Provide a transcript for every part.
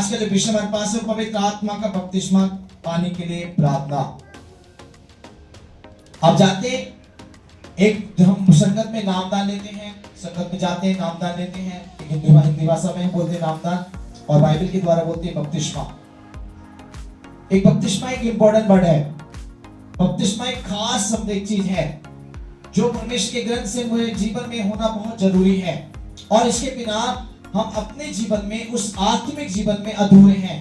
आज का जो विषय हमारे पास है पवित्र आत्मा का बपतिस्मा पाने के लिए प्रार्थना। आप जानते हैं एक हम संगत में नामदान लेते हैं, संगत में जाते हैं नामदान लेते हैं, हिंदी भाषा में बोलते हैं नामदान और बाइबल के द्वारा बोलते हैं बपतिस्मा। एक बपतिस्मा एक इंपॉर्टेंट वर्ड है। बपतिस्मा एक खास शब्द एक चीज है जो परमेश्वर के ग्रंथ से मेरे जीवन में होना बहुत जरूरी है और इसके बिना हम अपने जीवन में उस आत्मिक जीवन में अधूरे हैं।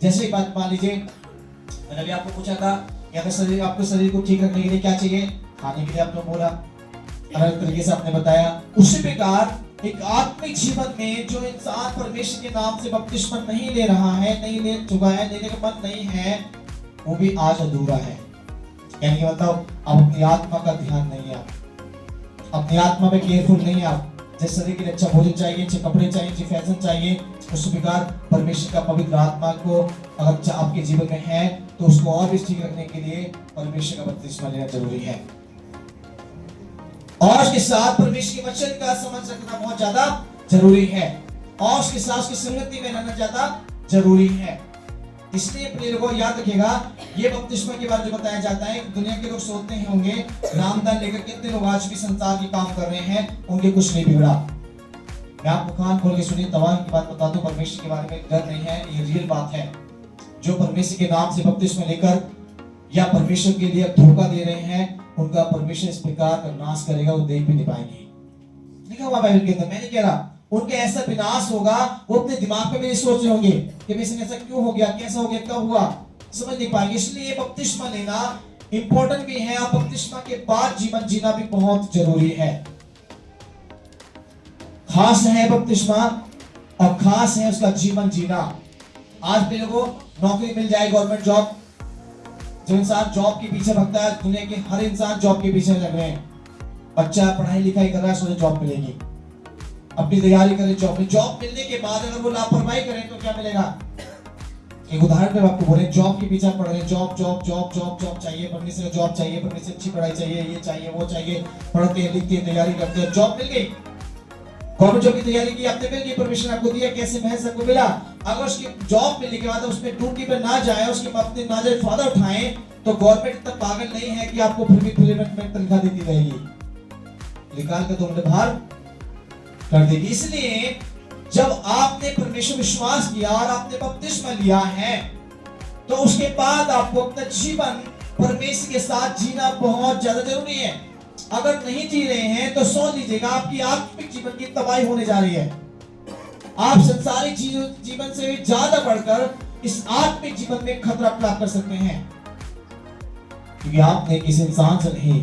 जैसे एक बात मान लीजिए, मैंने अभी आपको पूछा था कि अगर शरीर आपको शरीर को ठीक रखने के लिए क्या चाहिए, खाने के लिए आपने बोला, अलग तरीके से आपने बताया। उसी प्रकार एक आत्मिक जीवन में जो इंसान परमेश्वर के नाम से बपतिस्मा नहीं ले रहा है, नहीं ले चुका है, लेने का मन नहीं है, वो भी आज अधूरा है। यानी मतलब आप अपनी आत्मा का ध्यान नहीं है, अपनी आत्मा में केयरफुल नहीं है आप। जैसे शरीर के लिए अच्छा भोजन चाहिए, अच्छे कपड़े चाहिए, अच्छी फैशन चाहिए, उस प्रकार परमेश्वर का पवित्र आत्मा को अगर आपके जीवन में है तो उसको और भी ठीक रखने के लिए परमेश्वर का बपतिस्मा लेना जरूरी है। और उसके साथ परमेश्वर के वचन का समझ रखना बहुत ज्यादा जरूरी है और उसके साथ उसकी संगति में रहना ज्यादा जरूरी है। इसलिए प्रिय लोगों याद रखिएगा, ये बपतिस्मा के बारे में जो बताया जाता है, दुनिया के लोग सोचते हैं होंगे नामदान लेकर कितने लोग आज भी संसार के काम कर रहे हैं, उनके कुछ नहीं बिगड़ा। मैं आपको कान खोल के सुनिए, तवाह की बात बता दूं, परमेश्वर के बारे में डर नहीं है, ये रियल बात है। जो परमेश्वर के नाम से बपतिस्मा लेकर या परमेश्वर के लिए धोखा दे रहे हैं, उनका परमेश्वर इस प्रकार का नाश करेगा, वो देख भी नहीं पाएंगे। लिखा हुआ बाइबल के अंदर, मैं नहीं कह रहा उनके ऐसा विनाश होगा, वो अपने दिमाग में भी नहीं सोच रहे होंगे कि मेरे संग ऐसा क्यों हो गया, कैसा हो गया, कब हुआ, समझ नहीं पाएंगे। इसलिए बपतिस्मा लेना इंपॉर्टेंट भी है और बपतिस्मा के बाद जीवन जीना भी बहुत जरूरी है। खास है बपतिस्मा और खास है उसका जीवन जीना। आज भी लोगों नौकरी मिल जाए, गवर्नमेंट जॉब, जो इंसान जॉब के पीछे भगता है, दुनिया के हर इंसान जॉब के पीछे लग रहे हैं। बच्चा पढ़ाई लिखाई कर रहा है, सोचे जॉब मिलेगी, अपनी तैयारी करें, जॉब मिलने के बाद अगर वो लापरवाही करें तो क्या मिलेगा। एक उदाहरण में आपको बोले, जॉब के पीछे पड़ रहे, job job job job job चाहिए, पढ़ने से जॉब चाहिए, पढ़ने से अच्छी पढ़ाई चाहिए, ये चाहिए वो चाहिए, पढ़ते हैं लिखते हैं तैयारी करते हैं, जॉब मिल गई, गवर्नमेंट जॉब की तैयारी की, आपने मिल गई, परमिशन आपको दिया, कैसे महज आपको मिला। अगर उसकी जॉब मिलने के बाद उसमें ड्यूटी पे ना जाए, उसके अपने नाजायज फायदा उठाएं, तो गवर्नमेंट इतना पागल नहीं है कि आपको फिर भी तनख्वाह देती रहेगी, निकाल कर तुमने बाहर कर देगी। इसलिए जब आपने परमेश्वर विश्वास किया और आपने बपतिस्मा लिया है, तो उसके बाद आपको अपना जीवन परमेश्वर के साथ जीना बहुत ज्यादा जरूरी है। अगर नहीं जी रहे हैं तो सोच लीजिएगा आपकी आत्मिक जीवन की तबाही होने जा रही है। आप संसारिक जीवन से भी ज्यादा बढ़कर इस आत्मिक जीवन में खतरा प्राप्त कर सकते हैं, क्योंकि आपने किसी इंसान से नहीं,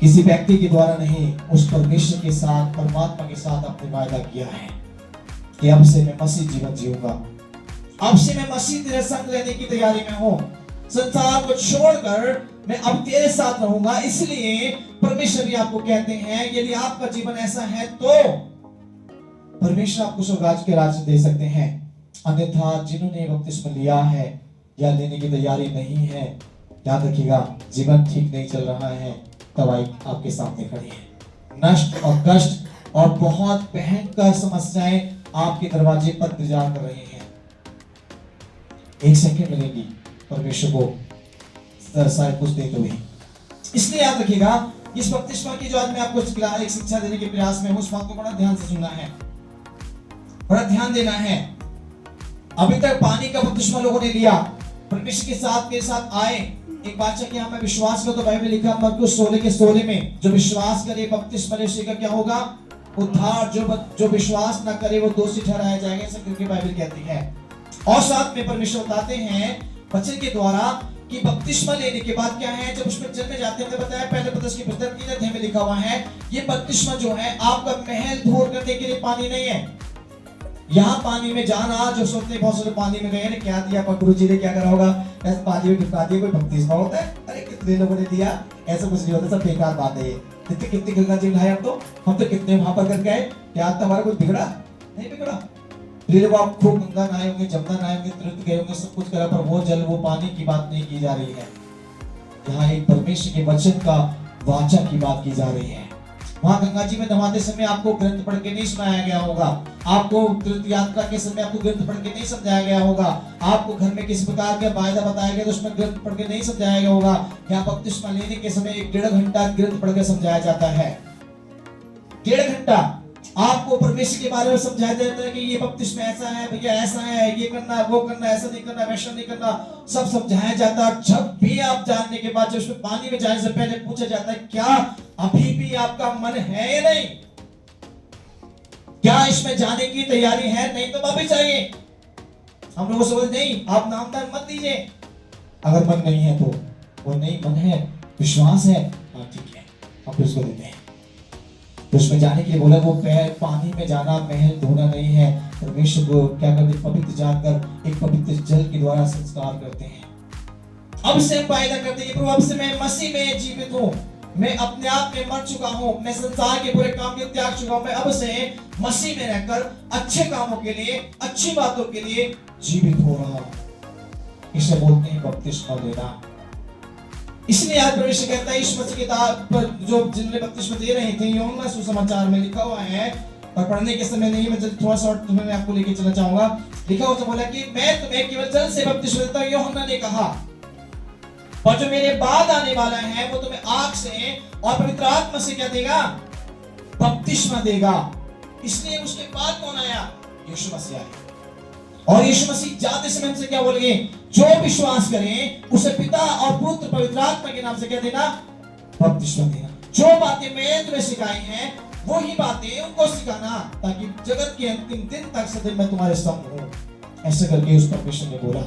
किसी व्यक्ति के द्वारा नहीं, उस परमेश्वर के साथ, परमात्मा के साथ आपने वायदा किया है कि अब से मैं मसीह जीवन जीऊंगा, अब से मैं मसीह तेरे संग रहने की तैयारी में हूं, संसार को छोड़कर मैं अब तेरे साथ रहूंगा। इसलिए परमेश्वर भी आपको कहते हैं यदि आपका जीवन ऐसा है तो परमेश्वर आपको स्वर्ग के राज्य दे सकते हैं। अन्यथा जिन्होंने बपतिस्मा लिया है या लेने की तैयारी नहीं है, याद रखिएगा जीवन ठीक नहीं चल रहा है, तबाही आपके सामने खड़ी है। नष्ट और कष्ट और बहुत भयंकर समस्याएं आपके दरवाजे पर इंतजार कर रही हैं। एक सेकंड मिलेगी परमेश्वर को सारे कुछ देते हुए। इसलिए याद रखिएगा, इस बपतिस्मा की जो आज मैं आपको एक शिक्षा देने के प्रयास में हूं, उस बात को बड़ा ध्यान से सुनना है, बड़ा ध्यान देना है। अभी तक पानी का बपतिस्मा लोगों ने लिया, परमेश्वर के साथ के साथ आए, एक बादशाह के मैं विश्वास करो, तो बाइबल में लिखा मरकुस 16 में, जो विश्वास करे बपतिस्मा लेने का क्या होगा, उद्धार। जो विश्वास ना करे वो दोषी ठहराया जाएगा, ऐसा क्योंकि बाइबल कहती है। और साथ में परमेश्वर बताते हैं वचन के द्वारा कि बपतिस्मा लेने के बाद क्या है, जब उसमें जन्मे जाते हैं, बताया पहले पत्रस की पुस्तक 3 अध्याय में लिखा हुआ है, ये बपतिस्मा जो है आपका महल धोर करने के लिए पानी नहीं है। यहाँ पानी में जाना, जो सोचते बहुत सारे पानी में गए, क्या दिया गुरु जी ने, क्या करा होगा, ऐसे पानी में ढुका दिया, कोई बपतिस्मा होता है? अरे कितने लोगों ने दिया, ऐसा कुछ नहीं होता, सब बेकार बात है ये। कितने गंगा जी नहाए हम तो कितने वहां पर करके आए, क्या तुम्हारा कुछ बिगड़ा? नहीं बिगड़ा। लोग आप खूब गंगा नहाए होंगे, जमुना नहाए होंगे, तीर्थ गए होंगे, सब कुछ करा, पर वो जल, वो पानी की बात नहीं की जा रही है। यहाँ एक परमेश्वर के वचन का वाचा की बात की जा रही है। वहां गंगा जी में नहाते समय आपको ग्रंथ पढ़ के नहीं सुनाया गया होगा, आपको तीर्थ यात्रा के समय आपको ग्रंथ पढ़ के नहीं समझाया गया होगा, आपको घर में किसी प्रकार का वायदा बताया गया तो उसमें ग्रंथ पढ़ के नहीं समझाया गया होगा। यहाँ बपतिस्मा लेने के समय 1.5 घंटा ग्रंथ पढ़ के समझाया जाता है। 1.5 घंटा आपको परमेश्वर के बारे में समझाया जाता है कि ये बपतिस्मा ऐसा है भैया, ऐसा है, ये करना है, वो करना है, ऐसा नहीं करना, वैसा नहीं करना, सब समझाया जाता है। जब भी आप जानने के बाद जब उसमें पानी में जाने से पहले पूछा जाता है क्या अभी भी आपका मन है या नहीं, क्या इसमें जाने की तैयारी है, नहीं तो वापस जाइए। हम लोगों से बोलते नहीं आप नामदान मत दीजिए, अगर मन नहीं है तो वो नहीं, मन है, विश्वास है, हाँ ठीक है हम उसको देते हैं। तो उसमें जाने के लिए बोला वो पैर पानी में जाना महल धोना नहीं है, परमेश्वर को क्या करते पवित्र जानकर एक पवित्र जल के द्वारा संस्कार करते हैं। अब से वायदा करते हैं प्रभु अब से मैं मसीह में जीवित हूँ, मैं अपने आप में मर चुका हूँ, मैं संसार के बुरे काम के त्याग चुका हूँ, मैं अब से मसीह में रहकर अच्छे कामों के लिए, अच्छी बातों के लिए जीवित हो रहा हूँ। इसे बोलते हैं बपतिस्मा लेना। इसलिए आज परमेश्वर कहता है यीशु मसीह के पर जो जिन्होंने बपतिस्मा दे रहे थे, यूहन्ना सुसमाचार में लिखा हुआ है, और पढ़ने के समय नहीं, मैं थोड़ा सा तुम्हें आपको लेके चलना चाहूंगा। लिखा हुआ बोला कि मैं तुम्हें केवल जल से बपतिस्मा देता हूं, यूहन्ना ने कहा, और जो मेरे बाद आने वाला है वो तुम्हें आग से और पवित्र आत्मा से क्या देगा, बपतिस्मा देगा। इसलिए उसके बाद कौन आया, यीशु मसीह आया। और यीशु मसीह जाते समय हमसे क्या बोलेंगे, जो विश्वास करें उसे पिता और पुत्र पवित्र आत्मा के नाम से क्या देना, बपतिस्मा देना। जो बातें मैं तुम्हें सिखाई हैं वो ही बातें उनको सिखाना, ताकि जगत के अंतिम दिन तक सदैव मैं तुम्हारे संग हूं। ऐसे करके उस परमेश्वर ने बोला।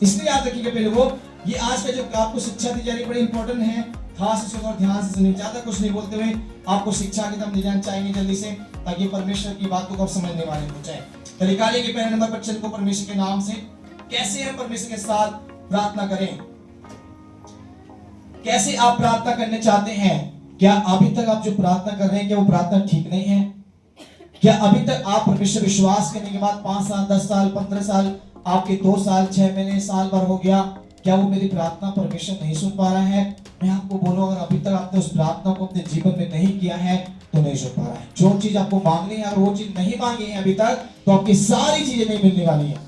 इसलिए याद रखिएगा पहले वो ये आज का जो आपको शिक्षा दी जा रही बड़ी इंपॉर्टेंट है, खास इसको और ध्यान से सुनिए। ज्यादा कुछ नहीं बोलते हुए आपको शिक्षा की तरफ ले जाना चाहेंगे जल्दी से, ताकि परमेश्वर की बातों को समझने वाले हो जाए। तो निकालेंगे पहले नंबर पर चल को परमेश्वर के नाम से कैसे हम परमेश्वर के साथ प्रार्थना करें। कैसे आप प्रार्थना करने चाहते हैं? क्या अभी तक आप जो प्रार्थना कर रहे हैं क्या वो प्रार्थना ठीक नहीं है? क्या अभी तक आप परमेश्वर विश्वास करने के बाद 5 साल 10 साल 15 साल आपके 2 साल 6 महीने साल भर हो गया, क्या वो मेरी प्रार्थना परमेश्वर नहीं सुन पा रहा है? मैं आपको बोलूं अगर अभी तक आपने उस प्रार्थना को अपने जीवन में नहीं किया है तो नहीं सुन पा रहा है। जो चीज आपको मांगनी है और वो चीज नहीं मांगी है अभी तक, तो आपकी सारी चीजें नहीं मिलने वाली है।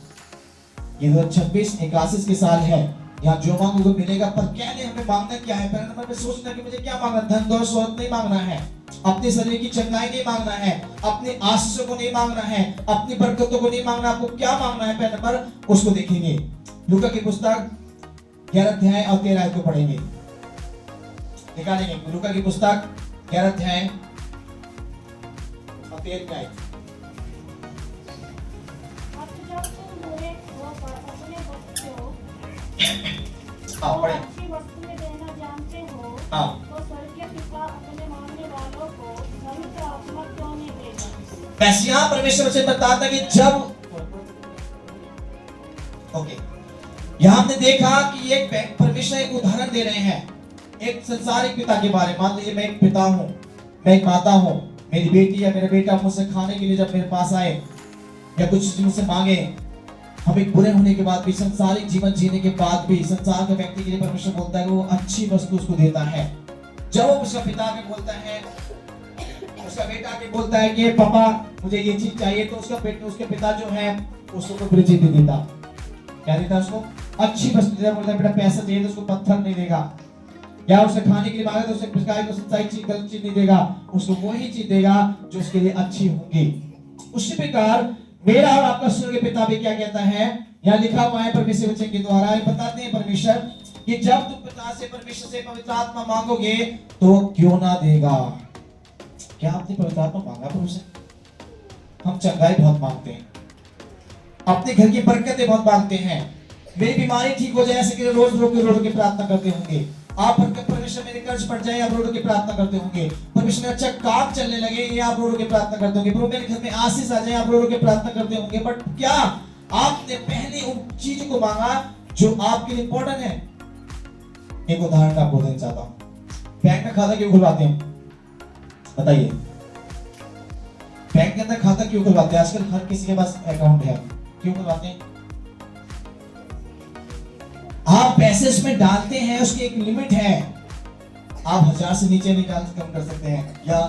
ये 2026 81 के साल है, यहाँ जो मांगोगे मिलेगा, पर क्या नहीं, हमें मांगना क्या है? पहले नंबर पे सोचना कि मुझे क्या मांगना, धन दौलत शोहरत नहीं मांगना है, अपने शरीर की चंगाई नहीं मांगना है, अपनी आशीषों को नहीं मांगना है, अपनी बरकतों को नहीं मांगना। आपको क्या मांगना है? पहले नंबर उसको देखेंगे। लूका की पुस्तक 11 अध्याय और 13 आयत को पढ़ेंगे, निकालेंगे। लूका की पुस्तक 11 अध्याय और 13 आयत। हाँ पढ़े। अच्छी वस्तुएं देना जानते हो, हाँ तो स्वर्गीय पिता अपने मांगने वालों को पवित्र आत्मा क्यों नहीं देगा? वैसे यहाँ परमेश्वर से बताता कि जब यहाँ हमने देखा कि एक परमेश्वर एक उदाहरण दे रहे हैं एक संसारिक पिता के बारे में। मान लीजिए मैं एक पिता हूँ, मैं एक माता हूँ, मेरी बेटी या मेरा बेटा मुझसे खाने के लिए जब मेरे पास आए या कुछ चीज मुझसे मांगे, हम एक बुरे होने के बाद भी, संसारिक जीवन जीने के बाद भी, संसार के व्यक्ति के लिए परमेश्वर बोलता है वो अच्छी वस्तु उसको देता है। जब वो उसका पिता के बोलता है, उसका बेटा के बोलता है कि पापा मुझे ये चीज चाहिए, तो उसके पिता जो है उसको कोई बुरी चीज नहीं देता। क्या देता है? उसको अच्छी वस्तु देता। बोलता है बेटा पैसा चाहिए तो उसको पत्थर नहीं देगा, या उसे खाने के लिए मांगे तो उसे पिचकारी को सच्चाई चीज गलत चीज नहीं देगा, उसको वही चीज देगा जो उसके लिए अच्छी होगी। उसी प्रकार मेरा और आपका स्वर्गीय पिता भी क्या कहता है, यहाँ लिखा हुआ है परमेश्वर वचन के द्वारा बताते हैं परमेश्वर कि जब तुम पिता से परमेश्वर से पवित्र आत्मा मांगोगे तो क्यों ना देगा। क्या आपने पवित्र आत्मा मांगा प्रभु से? हम चंगाई बहुत मांगते हैं, अपने घर की बरकतें बहुत मांगते हैं, मेरी बीमारी ठीक हो जाए ऐसे कि रोज रो के प्रार्थना करते होंगे। आप परमेश्वर मेरे कर्ज पड़ जाए आप रो रो के प्रार्थना करते होंगे। परमेश्वर में अच्छा काम चलने लगे ये आप रो रो के प्रार्थना करते होंगे। प्रभु मेरे घर में आशीष आ जाए आप रो रो के प्रार्थना करते होंगे। बट क्या आपने पहले उन चीजों को मांगा जो आपके लिए इंपॉर्टेंट है? एक उदाहरण आपको देना चाहता हूँ। बैंक का खाता क्यों खुलवाते हैं बताइए? बैंक के अंदर खाता क्यों खुलवाते हैं? आजकल हर किसी के पास अकाउंट है, क्यों खुलवाते हैं? आप पैसे उसमें डालते हैं, उसकी एक लिमिट है। आप 1000 से नीचे निकाल कम कर सकते हैं या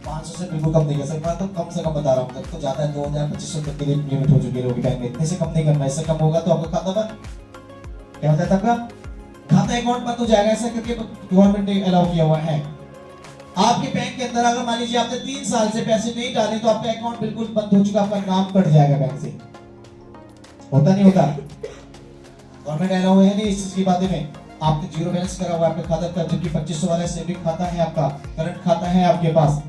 500 से बिल्कुल कम नहीं कर सकते। मैं तो कम से कम बता रहा हूँ, तब तो ज्यादा है 2000-2500 तक के लिए लिमिट हो चुकी है लोगों की बैंक में। इतने से कम नहीं करना, इससे कम होगा तो आपका खाता बंद। क्या होता है तब का खाता अकाउंट बंद हो जाएगा, ऐसा करके गवर्नमेंट ने अलाउ किया हुआ है। आपके बैंक के अंदर अगर मान लीजिए आपने 3 साल से पैसे नहीं डाले तो आपका अकाउंट बिल्कुल बंद हो चुका, आपका नाम कट जाएगा बैंक से। होता नहीं होता? गवर्नमेंट अलाउ है नहीं इस चीज की बातें में। आपने जीरो बैलेंस करा हुआ आपके खाता का, जबकि 2500 वाला सेविंग खाता है आपका, करंट खाता है आपके पास।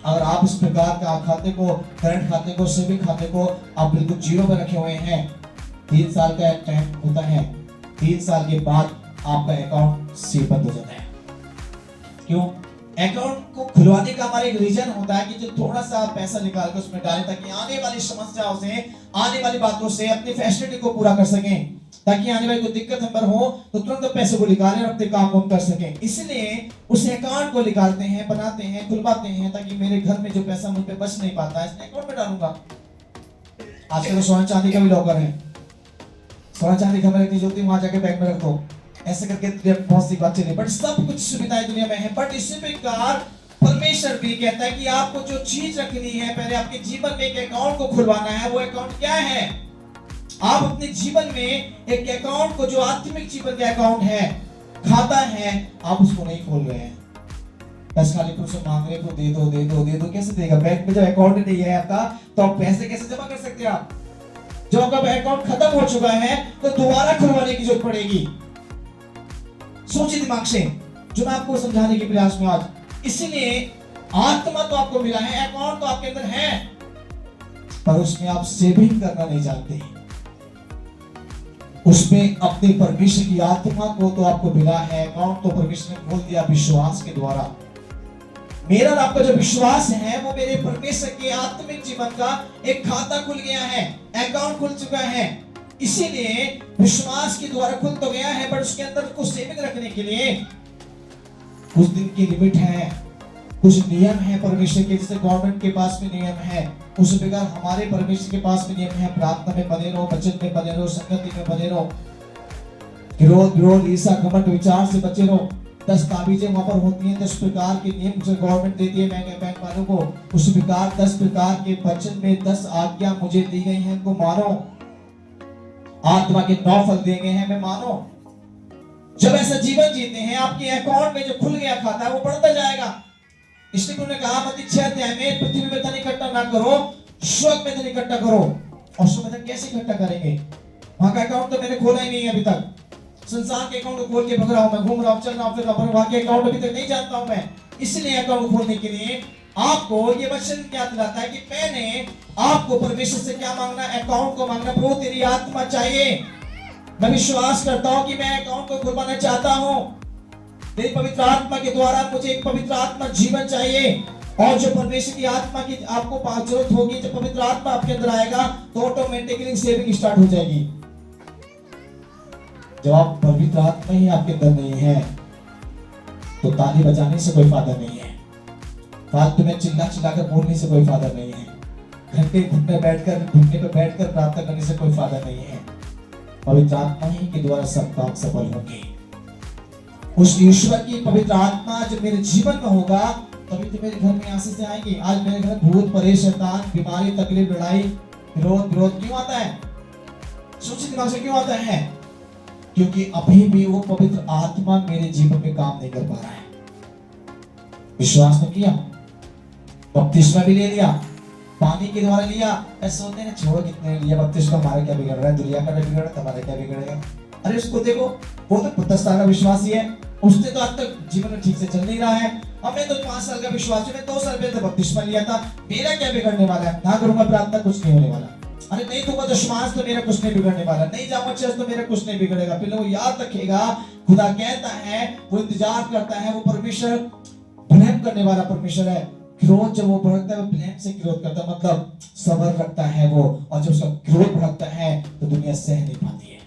अगर आप इस प्रकार का खाते को, करंट खाते को, सेविंग खाते को आप बिल्कुल जीरो पे रखे हुए हैं, 3 साल का टाइम होता है, 3 साल के बाद आपका अकाउंट से बंद हो जाता है। क्यों? अकाउंट को खुलवाने का हमारा एक रीजन होता है कि जो थोड़ा सा पैसा निकाल कर उसमें डालें, ताकि आने वाली समस्याओं से, आने वाली बातों से अपनी फैसिलिटी को पूरा कर सकें, ताकि आने वाली कोई दिक्कत हम पर हो तो तुरंत पैसे को निकालें और अपने काम को कर सकें। इसलिए उस अकाउंट को निकालते हैं, बनाते हैं, खुलवाते हैं, ताकि मेरे घर में जो पैसा मुझ पे बच नहीं पाता है इसने अकाउंट में डालूंगा। आजकल तो सोना चांदी का भी लॉकर है, सोना चांदी घर में रखनी होती है, वहां जाके बैंक में रख दो, ऐसे करके बहुत सी बातें नहीं, बट सब कुछ सुविधाएं दुनिया में है। बट इसी प्रकार परमेश्वर भी कहता है कि आपको जो चीज रखनी है, पहले आपके जीवन में एक अकाउंट को खुलवाना है। वो अकाउंट क्या है? आप अपने जीवन में एक अकाउंट को, जो आत्मिक जीवन का अकाउंट है, खाता है, आप उसको नहीं खोल रहे हैं। बस खाली कुछ मांग रहे को दे दो दे दो दे दो, कैसे देगा? बैंक में जब अकाउंट नहीं है आपका तो आप पैसे कैसे जमा कर सकते हैं? आप जब आपका अकाउंट खत्म हो चुका है तो दोबारा खुलवाने की जरूरत पड़ेगी। सोचिए दिमाग से, जो मैं आपको समझाने के प्रयास में आज। इसीलिए आत्मा तो आपको मिला है, अकाउंट तो आपके अंदर है, पर उसमें आप सेविंग करना नहीं जानते। उसमें अपने परमेश्वर की आत्मा को तो आपको मिला है, अकाउंट तो परमेश्वर ने खोल दिया विश्वास के द्वारा। मेरा और आपका जो विश्वास है वो मेरे परमेश्वर के आत्मिक जीवन का एक खाता खुल गया है, अकाउंट खुल चुका है। इसीलिए विश्वास के द्वारा खुल तो गया है, पर उसके अंदर कुछ सेविंग रखने के लिए कुछ दिन की लिमिट है, कुछ नियम है परमेश्वर के। जैसे गवर्नमेंट के पास भी नियम है, उस प्रकार हमारे परमेश्वर के पास भी नियम है। प्रार्थना में बने रहो, वचन में बने रहो, संगति में बने रहो, क्रोध, विरोध, ईर्ष्या, घमंड, विचार से बचे रहो। 10 ताबीजें वहां पर होती हैं, 10 प्रकार के नियम जो गवर्नमेंट देती है बैंक वालों को। उस प्रकार 10 प्रकार के वचन में 10 आज्ञा मुझे दी गई हैं, उनको मानो। आत्मा के 9 फल दिए गए हैं, मैं मानो। जब ऐसा जीवन जीते हैं, आपके अकाउंट में जो खुल गया खाता है वो बढ़ता जाएगा। इसलिए उन्होंने कहा मत्ती 6 अध्याय में, पृथ्वी में धन इकट्ठा ना करो, स्वर्ग में धन इकट्ठा करो। और स्वर्ग में धन कैसे इकट्ठा करेंगे? वहां का अकाउंट तो मैंने खोला ही नहीं है अभी तक। संसार के अकाउंट को खोल के भग रहा हूं, मैं घूम रहा हूं, चल रहा हूं, फिर वहां के अकाउंट अभी तक नहीं जानता हूं मैं। इसलिए अकाउंट खोलने के लिए आपको ये वचन क्या दिलाता है कि मैंने आपको परमेश्वर से क्या मांगना? अकाउंट को मांगना। प्रभु तेरी आत्मा चाहिए। मैं विश्वास करता हूं कि मैं अकाउंट को खुलवाना चाहता हूं। तेरी पवित्र आत्मा के द्वारा मुझे एक पवित्र आत्मा जीवन चाहिए। और जो परमेश्वर की आत्मा की आपको जरूरत होगी, जब पवित्र आत्मा आपके अंदर आएगा तो ऑटोमेटिकली सेविंग स्टार्ट हो जाएगी। जब आप पवित्र आत्मा ही आपके अंदर नहीं है तो ताली बजाने से कोई फायदा नहीं है, फालतू में चिल्ला चिल्लाकर बोलने से कोई फायदा नहीं है, घंटे घुटने पे बैठकर प्रार्थना करने से कोई फायदा नहीं है। पवित्र आत्मा ही के द्वारा सब काम सफल होंगे। उस ईश्वर की पवित्र आत्मा जब मेरे जीवन में होगा तभी तो मेरे घर में आशीष आएंगी। आज मेरे घर भूत, परेश, शैतान, बीमारी, तकलीफ, लड़ाई, विरोध क्यों आता है? सोचिए दिमाग से क्यों आता है? क्योंकि अभी भी वो पवित्र आत्मा मेरे जीवन में काम नहीं कर पा रहा है। विश्वास तो किया, बपतिस्मा भी ले लिया, पानी के द्वारा लिया, ऐसे होते हैं छोड़ो कितने लिया बपतिस्मा, हमारा क्या बिगड़ रहा है, दुनिया का बिगड़ रहा है, तुम्हारा क्या बिगड़ेगा? अरे उसको देखो, वो तो 10 साल का विश्वासी है, उसने तो आज तक जीवन में ठीक से चल नहीं रहा है। अब मैं तो 5 साल का विश्वासी, मैं 2 साल पहले बपतिस्मा लिया था, मेरा क्या बिगड़ने वाला है? ना करूंगा प्रार्थना, कुछ नहीं होने वाला। अरे नहीं दूंगा दशमांश तो मेरा कुछ नहीं बिगड़ने वाला, नहीं जाऊंगा चर्च तो मेरा कुछ नहीं बिगड़ेगा। फिर वो याद रखेगा, खुदा कहता है, वो इंतजार करता है, वो परमेश्वर ब्लेम करने वाला परमेश्वर है। क्रोध जब वो भड़कता है, वो ब्लेम से क्रोध करता है, मतलब सब्र रखता है वो। और जब उसका क्रोध भड़कता है तो दुनिया सह नहीं पाती है,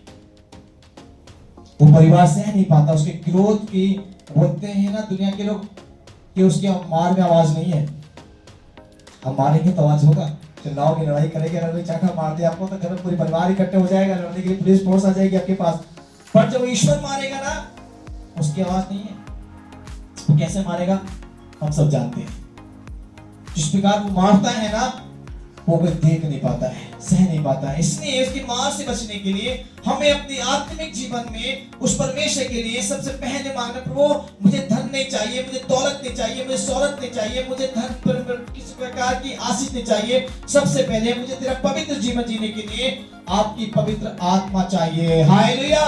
वो परिवार सह नहीं पाता उसके क्रोध की। बोलते हैं ना दुनिया के लोग कि उसके मार में आवाज नहीं है, हम मारेंगे तो आवाज होगा, चिल्लाओगे, लड़ाई करेंगे, अगर चाटा मार दे आपको तो घर में पूरी परिवार इकट्ठे हो जाएगा, लड़ने के लिए पुलिस फोर्स आ जाएगी आपके पास। पर जब ईश्वर मारेगा ना, उसकी आवाज नहीं है। वो कैसे मारेगा हम सब जानते हैं। जिस प्रकार वो मारता है ना, वो कोई देख नहीं पाता है, सह नहीं पाता है। इसलिए उसकी मार से बचने के लिए हमें अपने आत्मिक जीवन में उस परमेश्वर के लिए सबसे पहले मांगना, प्रभु मुझे धन नहीं चाहिए, मुझे दौलत नहीं चाहिए, मुझे शोहरत नहीं चाहिए, मुझे धन पर किसी प्रकार की आशीष नहीं चाहिए। सबसे पहले मुझे तेरा पवित्र जीवन जीने के लिए आपकी पवित्र आत्मा चाहिए। हालेलुया।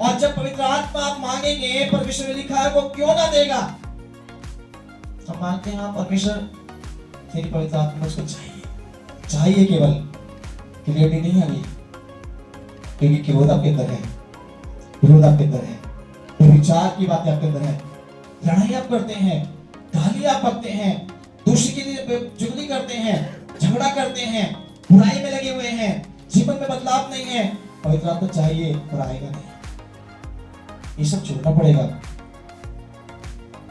और जब पवित्र आत्मा आप मांगेंगे, परमेश्वर ने लिखा है वो क्यों ना देगा। हम मांगते हैं परमेश्वर तेरी पवित्र आत्मा मुझको चाहिए केवल, क्लियरिटी नहीं आ गई, क्योंकि क्रोध आपके अंदर है, विरोध आपके अंदर है, विचार की बातें आपके अंदर है, लड़ाई आप करते हैं, गाली आप बकते हैं, दूसरे के लिए चुगली करते हैं, झगड़ा करते हैं, बुराई में लगे हुए हैं, जीवन में बदलाव नहीं है। पवित्र आत्मा चाहिए और आएगा नहीं। ये सब छोड़ना पड़ेगा।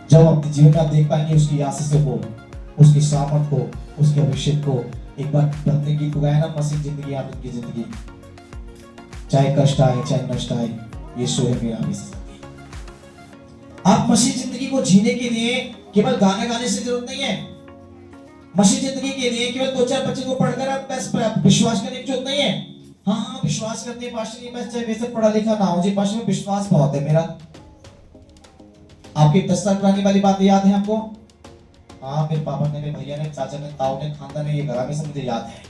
जब अपने जीवन में आप देख पाएंगे उसकी आशीष को, उसकी सामर्थ को, उसके अभिषेक को। एक बार बंदे गीत को गाया ना, मसीह जिंदगी आनंद की जिंदगी, चाहे कष्ट आए चाहे नष्ट आए, यीशु है मेरा अभिषेक। आप मसीह जिंदगी को जीने के लिए केवल गाना गाने से जरूरत नहीं है। मसीह जिंदगी के लिए केवल 2-4 बच्चे को पढ़कर आप बस विश्वास करने की जरूरत नहीं है। हाँ विश्वास करते हैं पास्टर जी, मैं चाहे वैसे पढ़ा लिखा ना हो जी, पास्टर में विश्वास बहुत है मेरा। आपकी 10 साल पुरानी वाली बात याद है आपको? हाँ मेरे पापा ने, मेरे भैया ने, चाचा ने, ताऊ ने, खानदान ने ये करा, में मुझे याद है।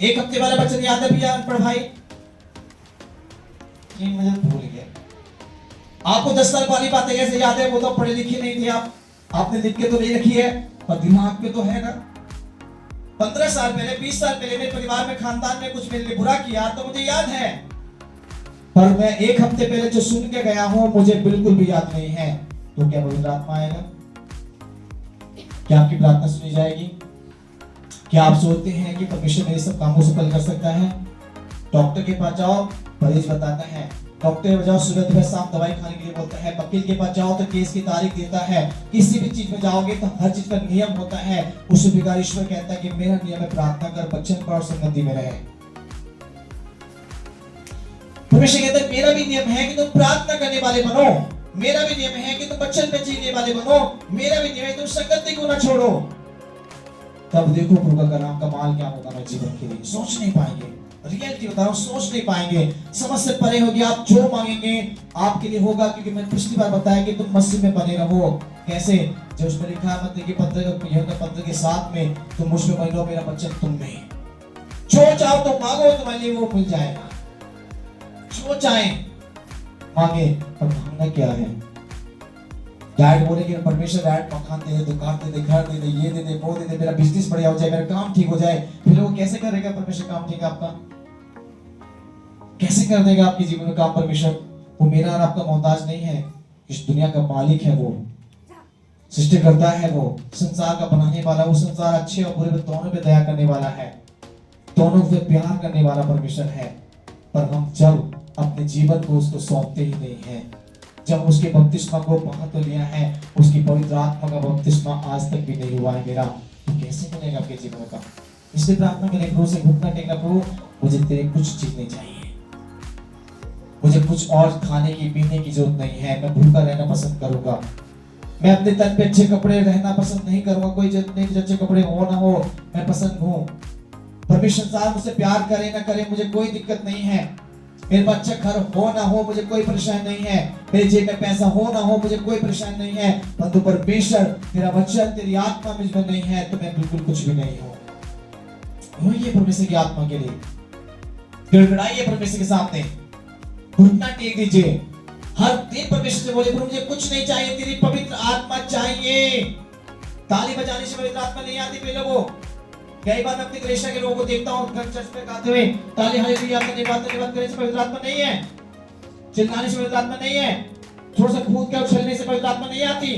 एक हफ्ते वाला बच्चा याद है भैया, अनपढ़ भाई जी, मुझे भूल गया। आपको 10 साल वाली बातें कैसे याद है? वो तो पढ़े लिखे नहीं थे आप, आपने लिख के तो नहीं रखी है, पर दिमाग पे तो है ना। 15 साल पहले, 20 साल पहले मेरे परिवार में, खानदान में कुछ मेरे लिए बुरा किया तो मुझे याद है, पर मैं एक हफ्ते पहले जो सुन के गया हूं मुझे बिल्कुल भी याद नहीं है। तो क्या पवित्र आत्मा आएगा? क्या आपकी प्रार्थना सुनी जाएगी? क्या आप सोचते हैं कि परमेश्वर मेरे सब कामों से पल कर सकता है? डॉक्टर के पास जाओ, मरीज बताता है, डॉक्टर के पास जाओ सुबह दोपहर शाम दवाई खाने के लिए बोलता है, वकील के पास जाओ तो केस की तारीख देता है, किसी भी चीज में जाओगे तो हर चीज का नियम होता है। उसी प्रकार ईश्वर कहता है कि मेरा नियम है प्रार्थना कर, वचन पढ़ और संगति में रहे। परमेश्वर कहता है मेरा भी नियम है कि तुम प्रार्थना करने वाले बनो, मेरा भी नियम है कि तुम वचन पे जीने वाले बनो, मेरा भी नियम है तुम संगति को ना छोड़ो। तब देखो प्रभु का नाम कमाल क्या होगा मेरे जीवन के लिए। सोच नहीं पाएंगे, रियलिटी बता रहा हूं, सोच नहीं पाएंगे, समझ से परे होगी। आप जो मांगेंगे आपके लिए होगा, क्योंकि मैंने पिछली बार बताया कि तुम मसीह में बने रहो। कैसे? जो उसमें लिखा है मत्ती के पत्र के 7 में, तुम मुझ में बने रहो, मेरा वचन तुम में। जो चाहो तो मांगो, तुम्हारे लिए वो मिल जाएगा। जो चाहे मांगे, पर मांगना क्या है? डैड बोलेंगे परमेश्वर डैड मकान दे दे, दुकान दे दे, घर दे दे, ये दे दे, वो दे दे, मेरा बिजनेस बढ़िया हो जाए, मेरा काम ठीक हो जाए। फिर वो कैसे करेगा परमेश्वर काम ठीक आपका? कैसे कर देगा आपके जीवन में काम परमेश्वर? वो मेरा और आपका मोहताज नहीं है, इस दुनिया का मालिक है, वो सृष्टि करता है, वो संसार का बनाने वाला, वो संसार अच्छे और बुरे दोनों पे दया करने वाला है, दोनों पे प्यार करने वाला परमेश्वर है। पर हम जब अपने जीवन को उसको सौंपते ही नहीं है, जब उसके बपतिस्मा को महत्व लिया है, उसकी पवित्र आत्मा का बपतिस्मा आज तक भी नहीं हुआ है मेरा, तो कैसे बनेगा आपके जीवन का? इसलिए प्रार्थना करें, प्रभु से घुटना टेका, प्रभु मुझे तेरे कुछ चीज नहीं चाहिए, मुझे कुछ और खाने की पीने की जरूरत नहीं है, मैं भूखा रहना पसंद करूंगा, मैं अपने तन पे अच्छे कपड़े रहना पसंद नहीं करूंगा, कोई जितने अच्छे कपड़े हो ना हो मैं पसंद हूँ। परमेश्वर साहब मुझसे प्यार करे ना करे मुझे कोई दिक्कत नहीं है, मेरे पास अच्छा घर हो ना हो मुझे कोई परेशानी नहीं है, मेरे जेब में पैसा हो ना हो मुझे कोई परेशानी नहीं है, परंतु परमेश्वर तेरा वचन तेरी आत्मा मुझ में नहीं है तो मैं बिल्कुल कुछ भी नहीं हूँ। रोइए परमेश्वर की आत्मा के लिए, गिड़गिड़ाइए परमेश्वर के सामने, घुटना टेक दीजिए, हर दिन परमेश्वर से बोले प्रभु मुझे कुछ नहीं चाहिए, तेरी पवित्र आत्मा चाहिए। ताली बजाने से पवित्र आत्मा नहीं आती। पहले वो कई बार मैं अपने क्लेशा के लोगों को देखता हूँ घर चर्च में गाते हुए ताली हालेलुया करने करने से पवित्र आत्मा नहीं है, चिल्लाने से पवित्र आत्मा नहीं है, थोड़ा सा कूद के उछलने से पवित्र आत्मा नहीं आती।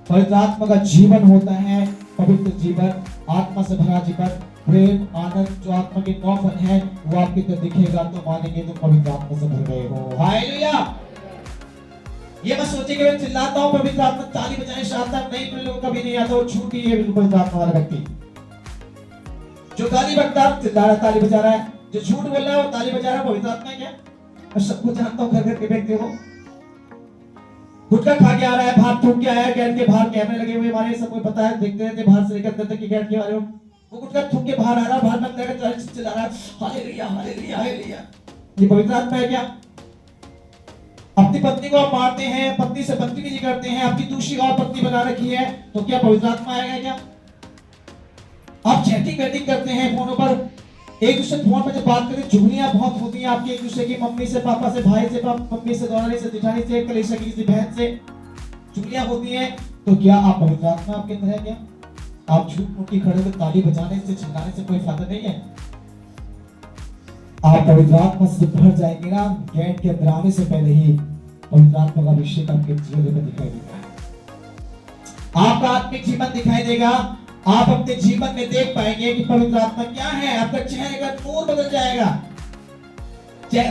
पवित्र आत्मा का जीवन होता है पवित्र जीवन, आत्मा से भरा जीवन, प्रेम आनंद जो आत्मा के 9 फल है वो आपके अंदर दिखेगा तो मानेंगे तुम पवित्र आत्मा से भर गए हो। हालेलुया। ये मत सोचिए कि मैं चिल्लाता हूँ पवित्र आत्मा ताली बजाने से आता नहीं, तो लोग कभी नहीं आता, वो छूटी है बिल्कुल पवित्र आत्मा वाला व्यक्ति। जो गाली बकता है चिल्ला रहा ताली बजा रहा है, जो झूठ बोल रहा है वो ताली बजा रहा है, पवित्र आत्मा है क्या? मैं सबको जानता हूँ, घर घर के व्यक्ति हो गुटखा खा के आ रहा है, बाहर थूक के आया, गेट के बाहर कैमरे लगे हुए हमारे, सबको पता है, देखते रहते बाहर से लेकर अंदर तक की गेट के बारे में। वो गुटखा थूक के बाहर आ रहा, बाहर बंद करके चला रहा, हालेलुया हालेलुया हालेलुया। ये पवित्र आत्मा है क्या? अपनी पत्नी को आप मारते हैं, पत्नी से बदतमीजी करते हैं, आपकी दूसरी और पत्नी बना रखी है, तो क्या पवित्र आत्मा आएगा क्या? आप चैटिंग वेटिंग करते हैं फोनों पर, एक दूसरे फोन पर जब बात करें, चुगलियां बहुत होती हैं आपकी एक दूसरे की, मम्मी से, पापा से, भाई से, मम्मी से, दौरानी से, जेठानी से, कलेशा की किसी बहन से चुगलियां होती हैं, तो क्या आप पवित्र आत्मा आपके अंदर है क्या? आप झूठ मूठ की खड़े होकर ताली बजाने से, चिल्लाने से कोई फायदा नहीं है। आप पवित्र आत्मा से भर जाएंगे ना, गेट के अंदर आने से पहले ही पवित्र आत्मा का अभिषेक आपके जीवन में दिखाई देगा, आपका आत्मिक जीवन दिखाई देगा, आप अपने जीवन में देख पाएंगे कि पवित्र आत्मा क्या है, आपका चेहरे का नूर बदल जाएगा,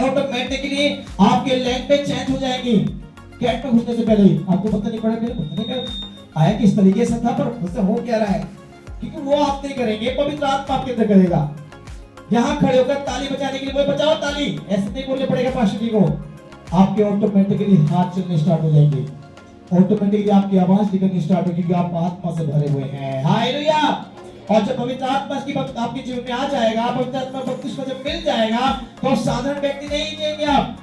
ऑटोमेटिकली आपके लैंग्वेज चेंज हो जाएगी। गेट में घुसने से पहले ही आपको पता नहीं पड़ेगा पता नहीं आया किस तरीके से था, पर मुझसे हो क्या रहा है, क्योंकि वो आप नहीं करेंगे, पवित्र आत्मा आपके अंदर करेगा। यहाँ खड़े होकर ताली बजाने के लिए बोले बजाओ ताली, ऐसे नहीं बोलने पड़ेगा पास्टर जी को, आपके ऑटोमेटिकली हाथ चलने स्टार्ट हो जाएंगे, ऑटोमेटिकली आपकी आवाज निकलनी स्टार्ट होगी, क्योंकि आप आत्मा से भरे हुए हैं। हालेलुया। और जब पवित्र आत्मा की आपके जीवन में आ जाएगा, पवित्र आत्मा बपतिस्मा जब मिल जाएगा, तो साधारण व्यक्ति नहीं जिएंगे आप,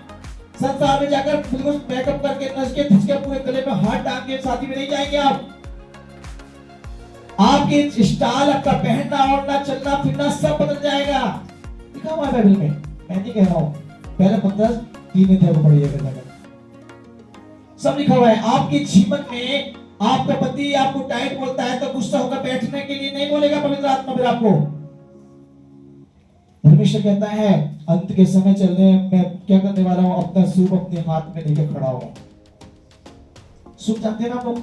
संसार में जाकर बिल्कुल मेकअप करके, नच के, धस के, पूरे गले में हाथ डाल के शादी में नहीं जाएंगे आप। आपके स्टाइल, आपका पहनना ओढ़ना, चलना फिरना सब बदल जाएगा। लिखा हुआ है बाइबल में, मैं नहीं कह रहा हूं, पहले 15:3 में थे, वो पढ़िएगा जाकर, सब लिखा हुआ है। आपके जीवन में आपका पति आपको टाइट बोलता है तो गुस्सा होकर बैठने के लिए नहीं बोलेगा पवित्र आत्मा फिर आपको। परमेश्वर कहता है अंत के समय चलने में क्या करने वाला हूं, अपना सूप अपने हाथ में लेकर खड़ा हूं। सूप जानते हैं ना आप लोग,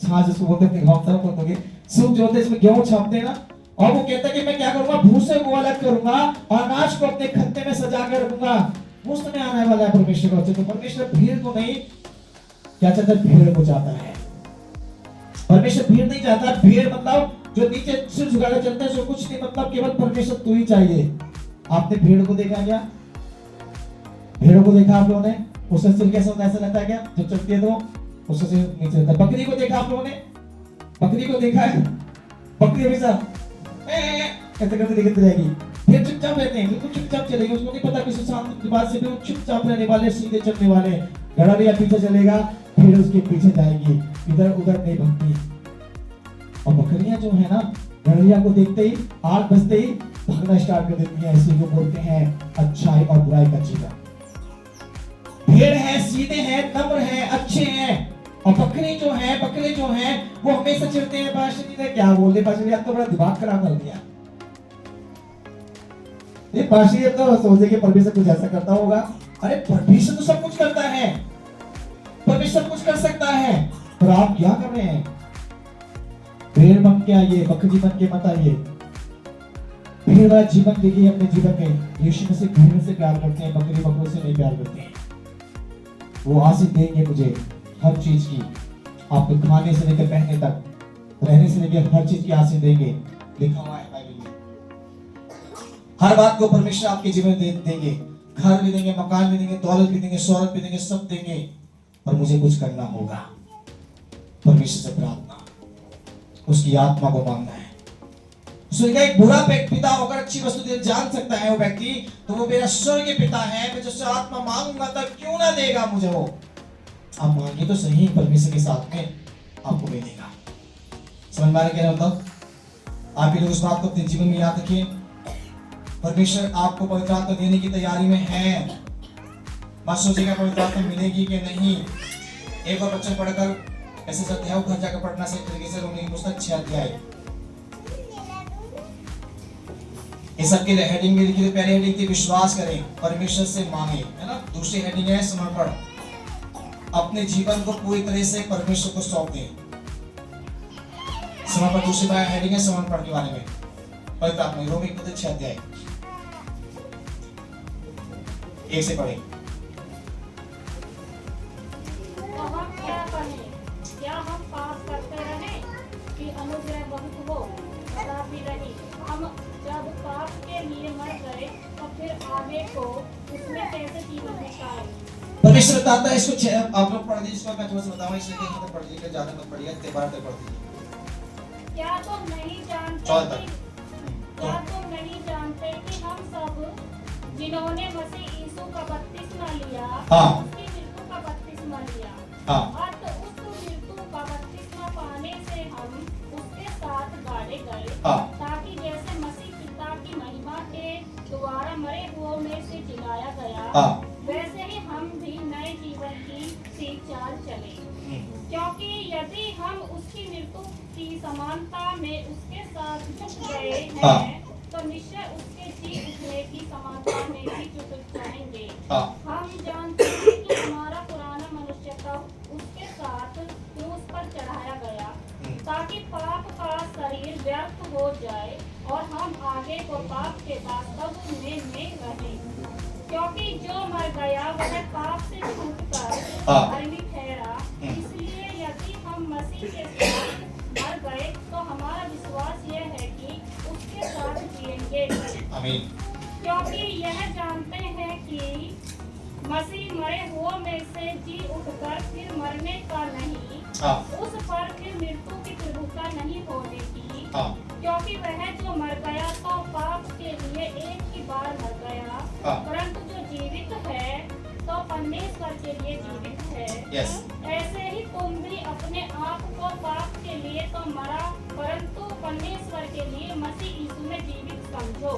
छाछ जिसको बोलते हैं, गांव तरफ बोलते हैं सूप जो होते हैं, इसमें गेहूं छापते हैं ना, और वो कहता है कि मैं क्या करूंगा, भूसे को अलग करूंगा और अनाज को अपने खत्ते में सजा कर रखूंगा। वो समय आने वाला है परमेश्वर का। तो परमेश्वर भीड़ को नहीं क्या चाहता है, भीड़ को चाहता है। परमेश्वर भीड़ नहीं चाहता, भीड़ मतलब जो नीचे सिर झुकाकर चलते हैं, सो कुछ नहीं, मतलब केवल परमेश्वर तू ही चाहिए। आपने भीड़ को देखा क्या? भेड़ों को देखा आप लोगों ने? उसका सिर कैसा होता है, ऐसा रहता है क्या जब चलती है तो उसका सिर नीचे रहता है। बकरी को देखा आप लोगों ने? बकरी को देखा है? बकरी हमेशा ऐसे करते दिखती रहेगी, फिर चुपचाप रहते हैं, बिल्कुल चुपचाप चलेगी, उसको नहीं पता किसी सामने की बात से भी वो चुपचाप रहने वाले, सीधे चलने वाले। घड़ा लिया पीछे चलेगा, फिर उसके पीछे जाएगी, इधर उधर नहीं भागती। और बकरियां जो है ना, गड़िया को देखते ही, आग बजते ही भागना स्टार्ट कर देती हैं। इसी को बोलते हैं अच्छाई और बुराई का जीवन। भेड़ है, सीधे हैं, नम्र हैं, अच्छे हैं, और बकरी जो है, बकरे जो हैं, वो हमेशा चिढ़ते हैं। पास्टर जी ने क्या बोल दिया, पास्टर जी तो बड़ा दिमाग खराब कर दिया। ये पास्टर जी तो सोचे कि परमेश्वर कुछ ऐसा करता होगा। अरे परमेश्वर तो सब कुछ करता है, परमेश्वर कुछ कर सकता है, पर आप क्या कर रहे हैं? भेड़ बन के आइए, बकरी बन के मत आइए। भेड़ वाला जीवन देखिए अपने जीवन में। यीशु मसीह भेड़ से प्यार करते हैं, बकरी बकरों से नहीं प्यार करते हैं। वो आशीष देंगे मुझे हर चीज की, आपको खाने से लेकर पहनने तक, रहने से लेकर हर चीज की आशीष देंगे। लिखा हुआ है बाइबल में, हर बात को परमेश्वर आपके जीवन में देंगे। घर भी देंगे, मकान भी देंगे, दौलत भी देंगे, शोहरत भी देंगे, सब देंगे, पर मुझे कुछ करना होगा। परमेश्वर से प्रार्थना, उसकी आत्मा को मांगना है। उसने कहा एक बुरा पिता होकर अच्छी वस्तु जान सकता है वो व्यक्ति, तो वो मेरा स्वर्गीय पिता है, मैं जिससे आत्मा मांगूंगा तब क्यों ना देगा मुझे वो। आप मांगे तो सही, परमेश्वर के साथ में आपको मिलेगा। समझ में आ रहा है मतलब? आप लोग उस बात को अपने जीवन में याद रखिए। परमेश्वर आपको पवित्र आत्मा देने की तैयारी में है। मत सोचिएगा पवित्र आत्मा मिलेगी कि नहीं। एक और बच्चन पढ़कर ऐसे अध्याय घर जाकर पढ़ना सही तरीके से, रोमनी की पुस्तक 6 अध्याय। इस सबके हेडिंग में लिखी थी, पहली हेडिंग थी विश्वास करें, परमेश्वर से मांगे, है ना। दूसरी हेडिंग है समर्पण, अपने जीवन को पूरी तरह से परमेश्वर को सौंप दें। समर्पण दूसरी हेडिंग है समर्पण के बारे में। पवित्र आत्मा, रोमी की पुस्तक 6 अध्याय 1 से पढ़ें। तो हम क्या करें? क्या हम पाप करते रहें कि अनुग्रह बहुत हो? कदापि नहीं। हम जब पाप के लिए मर गए तो फिर आगे को उसमें कैसे जीवन बिताएं? परमेश्वर बताता है इसको आप लोग पढ़ दीजिए, इसको मैं थोड़ा सा बताऊंगा, इसलिए कि मत पढ़ लीजिए, ज्यादा मत पढ़िए, 12 तक पढ़ दीजिए। क्या तुम नहीं जानते 14 कि क्या तुम नहीं जानते कि हम सब जिन्होंने मसीह यीशु का बपतिस्मा लिया हाँ। उसकी मृत्यु का बपतिस्मा लिया, हाँ। अतः उस मृत्यु का बपतिस्मा पाने से हम उसके साथ गाड़े गए, हाँ। ताकि जैसे मसीह पिता की महिमा के द्वारा मरे हुओं में से जिलाया गया, हाँ। वैसे ही हम भी नए जीवन की सी चाल चले। क्योंकि यदि हम उसकी मृत्यु की समानता में उसके साथ जुट गए हाँ। हैं, तो निश्चय उसके जी उठने की समानता में भी जुट जाएंगे। हाँ। हम जानते हैं कि हमारा पुराना मनुष्य तब उसके साथ क्रूस पर चढ़ाया गया, ताकि पाप का शरीर व्यर्थ हो जाए और हम आगे को पाप के वास्तव में रहें। क्योंकि जो मर गया वह पाप से छूटकर धर्मी ठहरा, इसलिए यदि हम मसीह के साथ मर गए तो हमारा विश्वास यह है कि उसके साथ जिएंगे। आमीन। क्योंकि यह जानते हैं कि मसीह मरे हुओं में से जी उठकर फिर मरने का नहीं, हाँ। उस पर फिर मृत्यु की प्रभुता नहीं होने की। हाँ। क्योंकि वह जो मर गया तो पाप के लिए एक ही बार मर गया, हाँ। परंतु जो जीवित है तो परमेश्वर के लिए जीवित है। Yes. ऐसे ही तुम भी अपने आप को पाप के लिए तो मरा, परंतु परमेश्वर के लिए मसीह यीशु में जीवित समझो।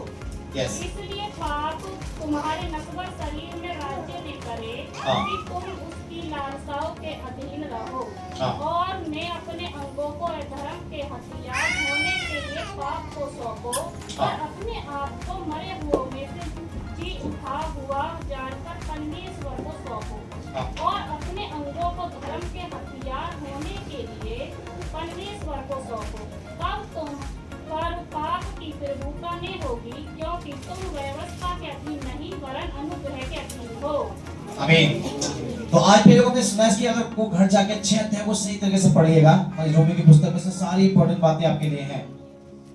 Yes. इसलिए पाप तुम्हारे नश्वर शरीर में राज्य न करे हाँ। कि तुम उसकी लालसाओं के अधीन रहो। हाँ। और मैं अपने अंगों को धर्म के हथियार होने के लिए पाप को सौंपो हाँ। और अपने आप को मरे हुओं में से जी उठा हुआ जानकर परमेश्वर को सौंपो। हाँ। और अपने अंगों को धर्म के हथियार होने के लिए परमेश्वर को सौंपो। तब तुम पर पाप की प्रभुता नहीं होगी, क्योंकि तुम व्यवस्था के अधीन नहीं वरन अनुग्रह के अधीन हो। आमीन। तो आज मेरे को मैं सुना कि अगर को घर जाके अच्छे अध्याय वो सही तरीके से पढ़िएगा, रोमी की पुस्तक में से सारी इंपॉर्टेंट बातें आपके लिए हैं।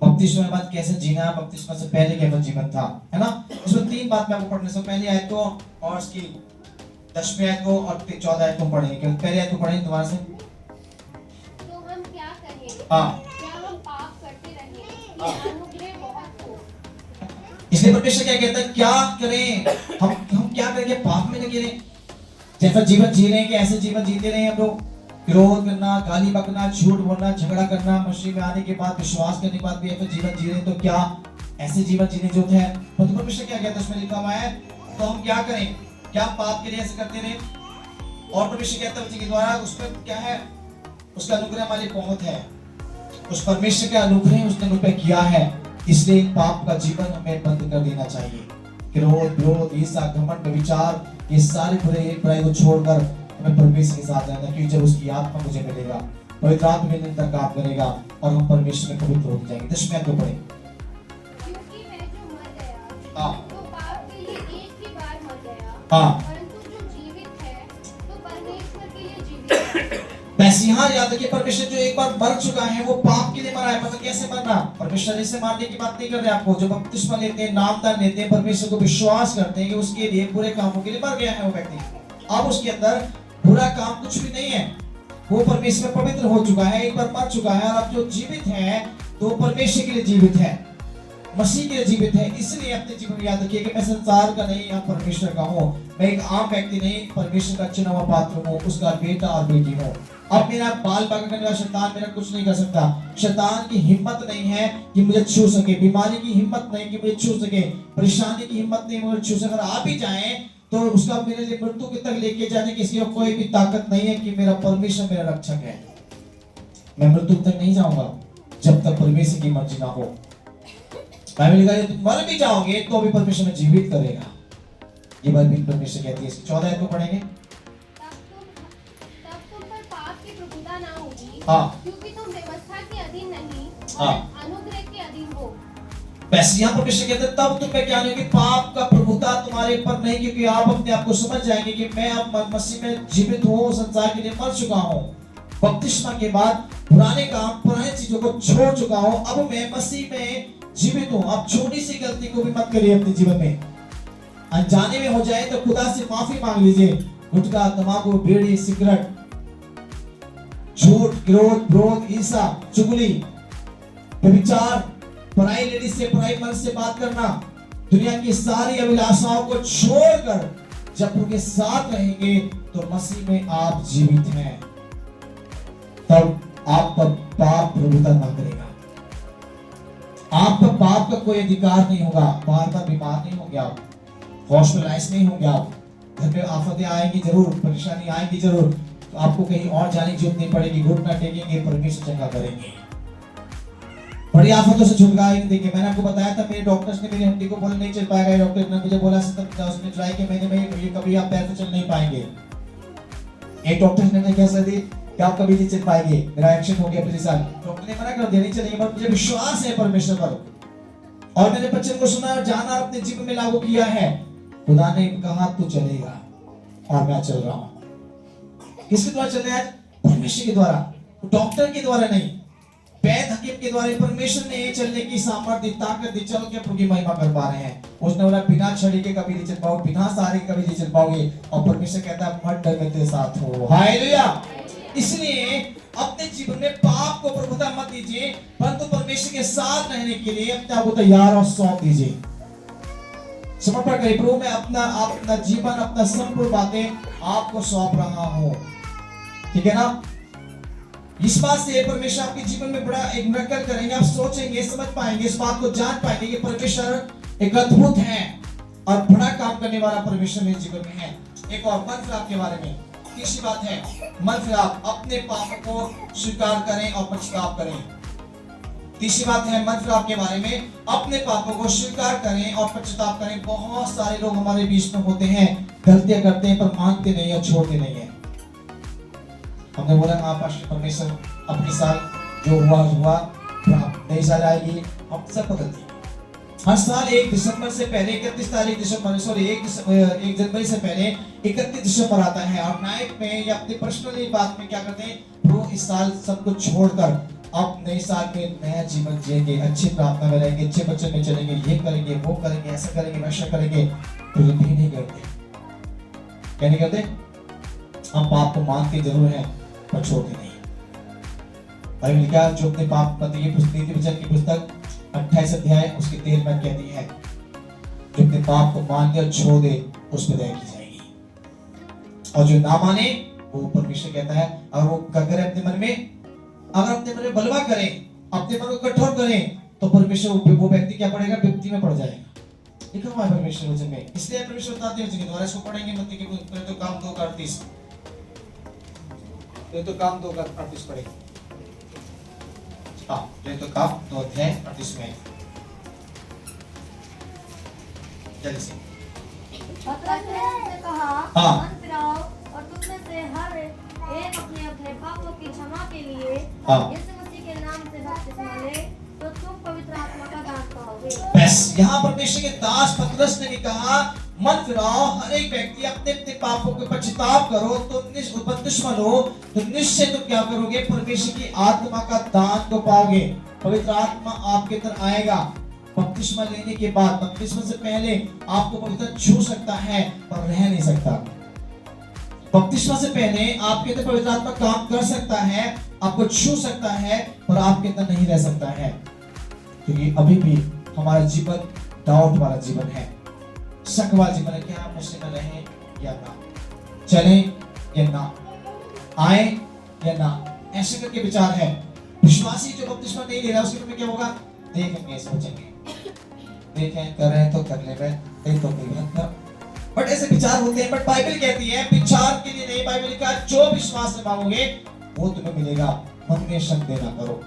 बपतिस्मा के बाद कैसे जीना, बपतिस्मा से पहले कैसा जीवन था, है ना। इसमें 3 बात मैं आपको पढ़ने से पहले आयत को और उसकी 10वीं आयत को और 14 आयत को पढ़ेंगे। क्योंकि पहले आयत को पढ़ेंगे दोबारा से। तो हम क्या करें? हाँ। क्या हम पाप करते रहें? हाँ। कि अनुग्रह बहुत हो? इसलिए परमेश्वर क्या कहता है, क्या करें हम क्या करेंगे, पाप में न गिरें। जैसा जीवन जी रहे हैं कि ऐसे जीवन जीते रहे हम लोग, क्रोध करना, गाली बकना, झूठ बोलना, झगड़ा करना, मसीह में आने के बाद विश्वास करने के बाद भी ऐसा जीवन जी रहे हैं, तो क्या ऐसे जीवन जीने जो है। तो परमेश्वर क्या कहता है, उसमें लिखा हुआ है, तो हम क्या करें, क्या पाप के लिए ऐसे करते रहे। और परमेश्वर कहता है के द्वारा उसमें क्या है, उसका अनुग्रह हमारे बहुत है, उस परमेश्वर का अनुग्रह उसने मुझ पे किया है। इसलिए पाप का जीवन हमें बंद कर देना चाहिए। क्रोध, विरोध, ईर्ष्या, घमंड, व्यभिचार, ये सारे बुराई को छोड़कर हमें परमेश्वर के साथ रहना, क्योंकि जब उसकी आत्मा मुझे मिलेगा, पवित्र आत्मा मेरे अंदर काम करेगा और हम परमेश्वर में पवित्र हो जाएंगे। 10वीं आयत को पढ़ें। क्योंकि वह जो मर गया हाँ। तो पाप के लिए एक ही बार मर गया, हाँ। परंतु जो जीवित है तो परमेश्वर के लिए जीवित है। वैसे यहाँ याद रखिए, परमेश्वर जो एक बार मर चुका है वो पाप के लिए मरा है। मतलब कैसे मरना, परमेश्वर इसे मारने की बात नहीं कर रहे आपको। जो बपतिस्मा लेते हैं, नामदान लेते हैं, परमेश्वर को विश्वास करते हैं कि उसके लिए बुरे कामों के लिए मर गया है वो व्यक्ति, अब उसके अंदर बुरा काम कुछ भी नहीं है, वो परमेश्वर पवित्र हो चुका है, एक बार मर चुका है। और अब जो जीवित है तो परमेश्वर के लिए जीवित है, मसीह के लिए जीवित है। इसलिए अपने जीवन में याद रखिए कि मैं संसार का नहीं, यहाँ परमेश्वर का हूँ। मैं एक आम व्यक्ति नहीं, परमेश्वर का चुना हुआ पात्र हूँ, उसका बेटा और बेटी हूँ। अब मेरा बाल बाका करने वाला शैतान मेरा कुछ नहीं कर सकता। शैतान की हिम्मत नहीं है कि मुझे छू सके, बीमारी की हिम्मत नहीं कि मुझे छू सके, परेशानी की हिम्मत नहीं मुझे छू सके। अगर आप भी जाए तो उसका मेरे लिए मृत्यु की तक लेके जाने की इसकी कोई भी ताकत नहीं है कि मेरा परमेश्वर मेरा रक्षक है। मैं मृत्यु तक नहीं जाऊंगा जब तक परमेश्वर की मर्जी ना हो। बाइबल लिखा है तुम मर भी जाओगे तो भी परमेश्वर में जीवित करेगा, ये बात भी परमेश्वर कहती है। इसकी 14 आयत को पढ़ेंगे। तब तुम पर पाप की प्रभुता ना होगी, हाँ। क्योंकि तुम व्यवस्था के अधीन नहीं हाँ। और अनुग्रह के अधीन हो। वैसे यहाँ परमेश्वर कहते हैं तब तुम में क्या नहीं होगी, पाप का प्रभुता तुम्हारे ऊपर नहीं, क्योंकि आप अपने आप को समझ जाएंगे कि मैं अब मसीह में जीवित हूँ, संसार के लिए मर चुका हूँ। बपतिस्मा के बाद पुराने काम, पुरानी चीजों को छोड़ चुका हूँ, अब मैं मसीह में जीवित हूँ। अब छोटी सी गलती को भी मत करिए अपने जीवन में, अनजाने में हो जाए तो खुदा से माफी मांग लीजिए। गुटखा, तंबाकू, बीड़ी, सिगरेट, झूठ, क्रोध, क्रोध, ईर्ष्या, चुगली, व्यभिचार, पराई लेडीज से, पराई मर्द से बात करना, दुनिया की सारी अभिलाषाओं को छोड़कर जब उनके साथ रहेंगे तो मसीह में आप जीवित हैं, तब आप पर पाप प्रभुता ना करेगा। आप पर पाप का कोई अधिकार नहीं होगा। बार बार बीमार नहीं होंगे आप, हॉस्पिटलाइज नहीं होंगे आप, घर में आफतें आएंगी जरूर, परेशानी आएंगी जरूर, तो आपको कहीं और जाने की जरूरत नहीं पड़ेगी। घुटना टेकेंगे, परमेश्वर चंगा करेंगे, बड़ी आफतों से छुटकारा देंगे। मैंने आपको बताया था, मेरे डॉक्टर्स ने मेरी हड्डी को बोला नहीं चल पाएगा, डॉक्टर ने मुझे बोला उसने ट्राई के महीने में ये कभी आप पैर से चल नहीं पाएंगे। एक डॉक्टर ने क्या सलाह दी कि आप कभी नहीं चल पाएंगे, मेरा एक्शन हो गया पिछले साल, डॉक्टर ने मना कर दिया नहीं चलेंगे, पर मुझे विश्वास है परमेश्वर पर और मैंने वचन को सुना और जाना और अपने जीवन में लागू किया है। खुदा ने कहा तू चलेगा और मैं चल रहा हूं। किसके द्वारा चल रहे हैं आज? परमेश्वर के द्वारा, डॉक्टर के द्वारा नहीं, वैद्य हकीम के द्वारा। परमेश्वर ने चलने की सामर्थ्य ताकत दी, चल के प्रभु की महिमा कर पा रहे हैं। उसने बोला बिना छड़ी के कभी नहीं चल पाओगे, बिना सहारे के कभी नहीं चल पाओगे, और परमेश्वर कहता है मत डर, मैं तेरे साथ हूं। हालेलुया। इसलिए अपने जीवन में पाप को प्रभुता मत दीजिए, परंतु परमेश्वर के साथ रहने के लिए अपने आप को तैयार और सौंप दीजिए। समर्पण करिए, प्रभु मैं अपना जीवन, अपना संपूर्ण बातें आपको सौंप रहा हूं। ठीक है ना? इस बात से परमेश्वर आपके जीवन में बड़ा एक मिरेकल करेंगे। आप सोचेंगे, समझ पाएंगे, इस बात को जान पाएंगे कि परमेश्वर एक अद्भुत है और बड़ा काम करने वाला परमेश्वर मेरे जीवन में है। एक और मन फिराप के बारे में, तीसरी बात है मन फिराप, अपने पापों को स्वीकार करें और पश्चाताप करें। तीसरी बात है मन फिराप के बारे में, अपने पापों को स्वीकार करें और पश्चाताप करें। बहुत सारे लोग हमारे बीच में होते हैं, गलतियां करते हैं पर मानते नहीं और छोड़ते नहीं है। हमने बोला आप परमेश्वर अपनी साल जो हुआ नई साल आएगी, हम सब बदलती है। हर साल 1 दिसंबर से पहले 31 तारीख दिसंबर, सॉरी 1 जनवरी से पहले 31 दिसंबर आता है, और नाइट में या अपने पर्सनली बात में क्या करते हैं, वो इस साल सब कुछ छोड़कर अब नए साल में नया जीवन जिएंगे, अच्छी प्रार्थना में रहेंगे, अच्छे बच्चे में चलेंगे, ये करेंगे, वो करेंगे, ऐसा करेंगे, वैसा करेंगे, तो ये भी नहीं करते। क्या नहीं करते? हम पाप को मानते जरूर हैं पर छोड़ते नहीं। बाइबल क्या जो अपने पाप मत ये नीति वचन की पुस्तक 28 अध्याय उसकी 13 में कहती है, जो अपने पाप को मान ले और छोड़ दे उस पर दया की जाएगी, और जो ना माने वो परमेश्वर कहता है, और वो करे अपने मन में, अगर अपने मन में बलवा करें, अपने मन को कठोर करें, तो परमेश्वर वो व्यक्ति क्या पड़ेगा? विपत्ति में पड़ जाएगा। लिखा हुआ है परमेश्वर वचन में, इसलिए परमेश्वर बताते हैं दोबारा इसको पढ़ेंगे मत्ती के तो काम 2:38, तो काम 2:38 पढ़ेंगे। हाँ, तो काम 2:38 में जल्दी से पतरस ने उनसे कहा, हाँ। मन फिराओ और तुम में से हर एक अपने अपने पापों की क्षमा के लिए हाँ। यीशु मसीह के नाम से बपतिस्मा ले, तो तुम पवित्र आत्मा का दान पाओगे। बस यहाँ परमेश्वर के दास पतरस ने भी कहा, मन फिराओ, हर एक व्यक्ति अपने अपने पापों के पश्चाताप करो, तो बपतिस्मा लो, तो निश्चय तुम क्या करोगे? परमेश्वर की आत्मा का दान को पाओगे। पवित्र आत्मा आपके अंदर आएगा। बपतिस्मा लेने के बाद, बपतिस्मा से पहले आपको पवित्र छू सकता है पर रह नहीं सकता। बपतिस्मा से पहले आपके अंदर पवित्र आत्मा काम कर सकता है, आपको छू सकता है, पर आपके अंदर नहीं रह सकता है, क्योंकि अभी भी हमारा जीवन डाउट वाला जीवन है, शक वाला जीवन है। क्या हम मुझसे में रहें या ना, चले या ना, आए या ना, ऐसे करके विचार है। विश्वासी जो बपतिस्मा नहीं ले रहा उसके में क्या होगा? देखेंगे, सोचेंगे, देखें कर रहे हैं तो कर ले रहे, तो कोई बात ना, बट ऐसे विचार होते हैं। बट बाइबल कहती है विचार के लिए नहीं, बाइबल का जो विश्वास से मांगोगे वो तुम्हें मिलेगा। मन में शक देना करो,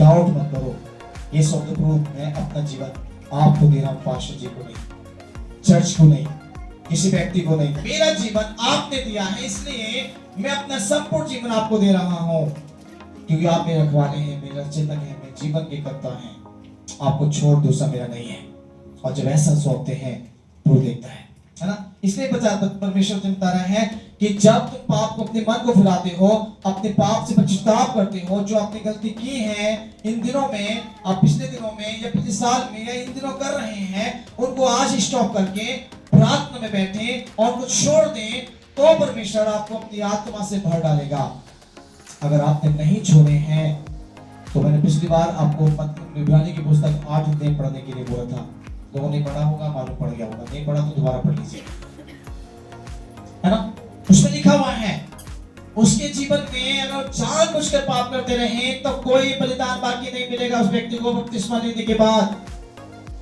डाउट मत करो। ये शब्द प्रूफ मैं अपना जीवन आपको दे रहा हूं, पास्टर जी को नहीं, चर्च को नहीं, किसी व्यक्ति को नहीं, मेरा जीवन आपने दिया है, इसलिए मैं अपना संपूर्ण जीवन आपको दे रहा हूं, क्योंकि आप मेरे रखवाले हैं, मेरा चिंतक है, मेरे जीवन के कर्ता हैं। आपको छोड़ दूसरा मेरा नहीं है, और जब ऐसा सौंपते हैं वो देखता है ना। इसलिए परमेश्वर ने बता रहा है कि जब तुम पाप को, अपने मन को भुलाते हो, अपने पाप से पश्चाताप करते हो, जो आपने गलती की है इन दिनों में, आप पिछले दिनों में या पिछले साल में या इन दिनों कर रहे हैं, उनको आज स्टॉप करके प्रार्थना में बैठे और उनको छोड़ दें, तो परमेश्वर आपको अपनी आत्मा से भर डालेगा। अगर आपने नहीं छोड़े हैं तो मैंने पिछली बार आपको इब्रानी की पुस्तक 8 अध्याय पढ़ने के लिए बोला था। लोगों ने पढ़ा होगा, मालूम पड़ गया होगा, नहीं पढ़ा तो दोबारा पढ़ लीजिए, है ना। उसमें लिखा हुआ है उसके जीवन में अगर जानबूझकर पाप करते रहे तो कोई बलिदान बाकी नहीं मिलेगा उस व्यक्ति को बपतिस्मा लेने के बाद।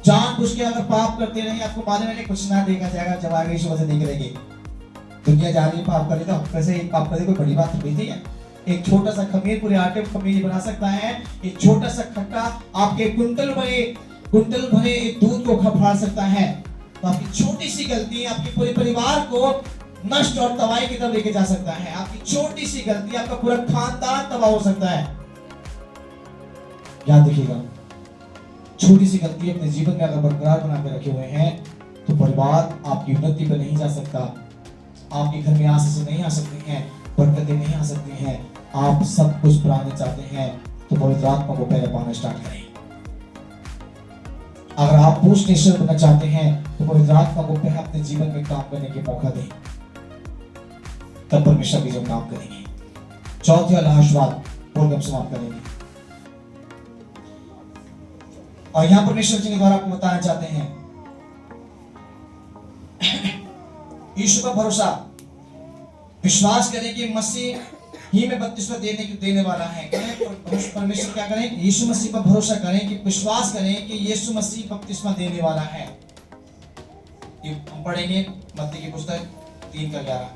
जानबूझ के अगर पाप करते रहे, आपको मालूम है कुछ ना देखा जाएगा जब आगे यीशु मसीह नहीं करेंगे। दुनिया जा रही है पाप करेगा, वैसे एक पाप करे कोई बड़ी बात थोड़ी नहीं है। एक छोटा सा खमीर पूरे आटे को खमीर बना सकता है। एक छोटा सा खट्टा आपके कुंटल भरे दूध को फाड़ सकता है। तो आपकी छोटी सी गलती आपके पूरे परिवार को नष्ट और तबाही की तरफ लेके जा सकता है। आपकी छोटी सी गलती आपका पूरा खानदान तबाह हो सकता है। याद रखिएगा, छोटी सी गलती अपने जीवन में अगर बरकरार बना के रखे हुए हैं तो परिवार आपकी उन्नति पर नहीं जा सकता, आपके घर में आशीष नहीं आ सकती हैं, बरकतें नहीं आ सकती हैं। आप सब कुछ पाना चाहते हैं तो पवित्र आत्मा को पहले पाना स्टार्ट करें। अगर आप पोस्ट नेशनल बनना चाहते हैं तो पवित्र आत्मा को पहले अपने जीवन में काम करने के मौका दें, तब परमेश्वर भी जब काम करेंगे। चौथे वाला आशीर्वाद बोलकर समाप्त करेंगे। और यहां परमेश्वर जी के द्वारा आपको बताना चाहते हैं यीशु पर भरोसा, विश्वास करें कि मसीह ही में बपतिस्मा देने वाला है। परमेश्वर क्या करें? यीशु मसीह पर भरोसा करें, कि विश्वास करें कि यीशु मसीह बपतिस्मा देने वाला है। ये हम पढ़ेंगे मत्ती की पुस्तक 3:11।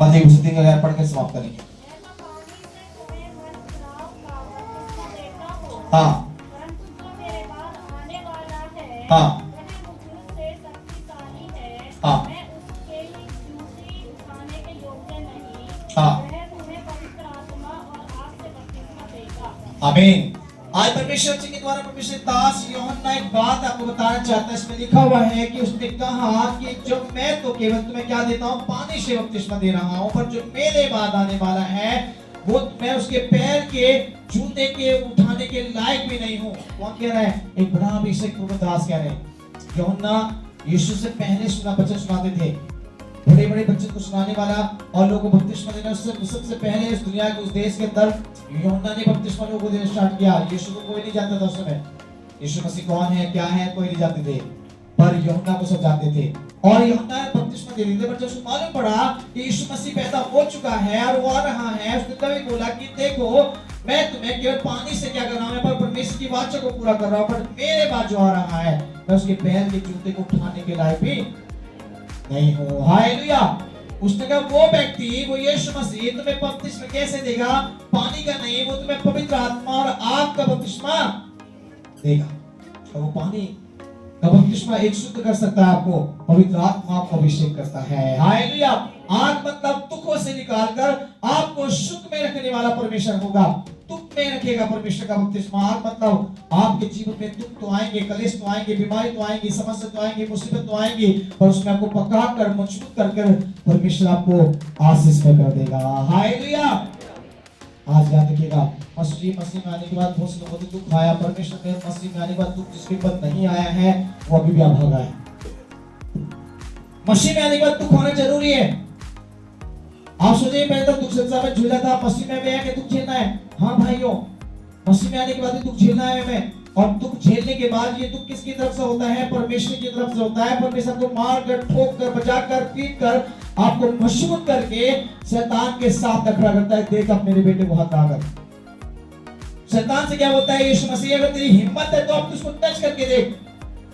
मत्ती की पुस्तक 3:11 पढ़कर समाप्त करेंगे। हाँ हाँ हाँ आमीन। आज परमेश्वर जी के द्वारा परमेश्वर दास यूहन्ना एक बात आपको बताना चाहता है। इसमें लिखा हुआ है कि उसने कहा कि जब मैं तो केवल तुम्हें क्या देता हूँ, पानी से बपतिस्मा दे रहा हूँ, पर जो मेरे बाद आने वाला है वो मैं उसके पैर के जूते के उठाने के लायक भी नहीं हूँ। कौन कह रहा है? एक बड़ा अभिषेक दास कह रहे हैं। यूहन्ना यीशु से पहले वचन सुनाते थे, बड़े बड़े वचन को सुनाने वाला और लोगों को बपतिस्मा देना। सबसे पहले इस दुनिया के उस देश के अंदर यूहन्ना ने बपतिस्मा लोगों को देना स्टार्ट किया। यीशु को कोई नहीं जानता था उस समय, यीशु मसीह कौन है क्या है कोई नहीं जानते थे, पर यूहन्ना को सब जानते थे। और यूहन्ना बपतिस्मा दे रहे थे, पर जब उसको मालूम पड़ा कि यीशु मसीह पैदा हो चुका है और वो आ रहा है, उसने तभी बोला कि देखो मैं तुम्हें केवल पानी से क्या कर रहा हूं, पर परमेश्वर की वाचा को पूरा कर रहा हूं, पर मेरे बाद जो आ रहा है मैं उसके पैर के जूते को उठाने के लायक भी नहीं हूं। हालेलुया। उसने कहा वो व्यक्ति, वो यीशु मसीह तुम्हें बपतिस्मा कैसे देगा? पानी का नहीं, वो तुम्हें पवित्र आत्मा और आग का बपतिस्मा देगा। और वो पानी का बपतिस्मा एक शुद्ध कर सकता है आपको, पवित्र आत्मा को अभिषेक करता है। हालेलुया। आग मतलब दुखों से निकालकर आपको सुख में रखने वाला परमेश्वर होगा, दुख में रखेगा परमेश्वर का बपतिस्मा। आग मतलब आपके जीवन में दुख तो आएंगे, कलेश तो आएंगे, बीमारी तो आएंगी, समस्या तो आएंगी, मुसीबत तो आएंगी, पर उसमें आपको पका कर मजबूत कर परमेश्वर आपको आशीष में कर देगा। हालेलुया। आज याद रखिएगा, मसीह में आने के बाद बहुत से लोगों को दुख आया, परमेश्वर ने मसीह में आने के बाद दुख जिसके ऊपर नहीं आया है वो अभी भी अभागा है। मसीह में आने के बाद दुख होना जरूरी है। आप सोचिए पहले तो दुख संसार में झूला था, मसीह में आके दुख झेलना है। हाँ भाइयों, मसीह में आने के बाद दुख झेलना है हमें, और दुख झेलने के बाद ये दुख किसकी तरफ से होता है? परमेश्वर की तरफ से होता है। परमेश्वर को मार कर, ठोक कर, बजा कर, पीट कर, आपको मजबूत करके शैतान के साथ टकरा करता है। देख अब मेरे बेटे को हाथ लगा कर। शैतान से क्या बोलता है यीशु मसीह? अगर तेरी हिम्मत है तो आप उसको टच करके देख,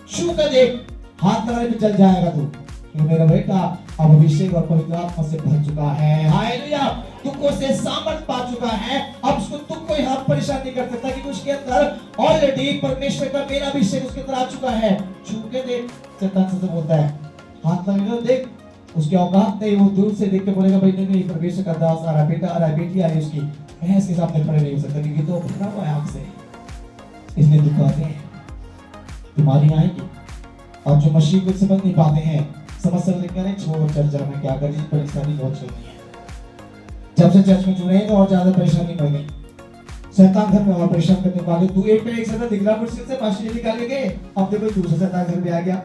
छू कर देख, हाथ लगाने पे चल जाएगा तू। मेरा बेटा अब अभिषेक और पवित्र आत्मा से भर चुका है। हालेलुया। दुखों से सामर्थ पा चुका है, अब उसको दुख कोई हाथ परेशान नहीं कर सकता, क्योंकि उसके अंदर ऑलरेडी परमेश्वर का मेरा अभिषेक उसके अंदर आ चुका है। छू के देख, शैतान से बोलता है हाथ लगाकर देख, उसके औकात नहीं, वो दूर से देख के बोलेगा भाई नहीं परमेश्वर का दास आ रहा है, बेटा आ रहा है, बेटी आ रही है उसकी, मैं इसके सामने खड़े नहीं हो सकता, क्योंकि तो भरा हुआ है आग से। इसलिए दुख आते हैं, बीमारियां आएंगी, और जो मसीह को समझ नहीं पाते हैं, समस्या लेकर नहीं छोड़ चर्च जाना, क्या करें, परेशानी बहुत चल रही है। जब से चर्च में जुड़े हैं तो और ज्यादा परेशानी बढ़ गई। शैतान घर में और परेशान करने वाले, तू एक पे एक सदा दिखला मुश्किल से पास निकाल के गए, अब देखो दूसरा शैतान घर में आ गया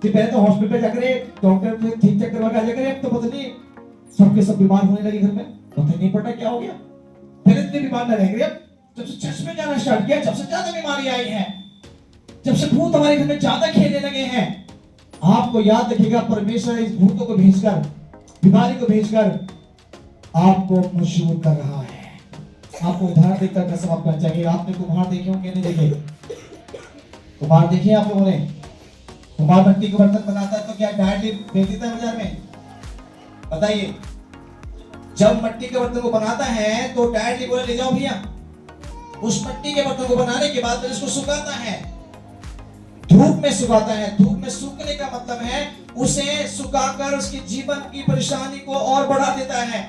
कि पहले तो हॉस्पिटल पे जाकर डॉक्टर ने ठीक ठाक करवा के आ जाकर, अब तो पता नहीं सबके सब बीमार होने लगे घर में, पता नहीं पता क्या हो गया। पहले इतने बीमार न रहेंगे, अब जब से चर्च में जाना स्टार्ट किया, जब से ज्यादा बीमारी आई है, जब से भूत हमारे घर में ज्यादा खेलने लगे हैं। आपको याद रखिएगा, परमेश्वर इस भूतों को भेजकर, बीमारी को भेजकर आपको मशहूर कर रहा है। आपको उदाहरण देकर समाप्त करना चाहिए। आपने कुम्हार देखे होंगे, नहीं देखे? कुम्हार देखे आप लोगों ने? कुम्हार मिट्टी को बर्तन बनाता है तो क्या डायरेक्टली बेच देता है बाजार में? बताइए, जब मिट्टी के बर्तन को बनाता है तो डायरेक्टली बोले ले जाओ भैया। उस मिट्टी के बर्तन को बनाने के बाद फिर इसको सुखाता है, धूप में सुखाता है। धूप में सूखने का मतलब है उसे सुखाकर उसकी जीवन की परेशानी को और बढ़ा देता है।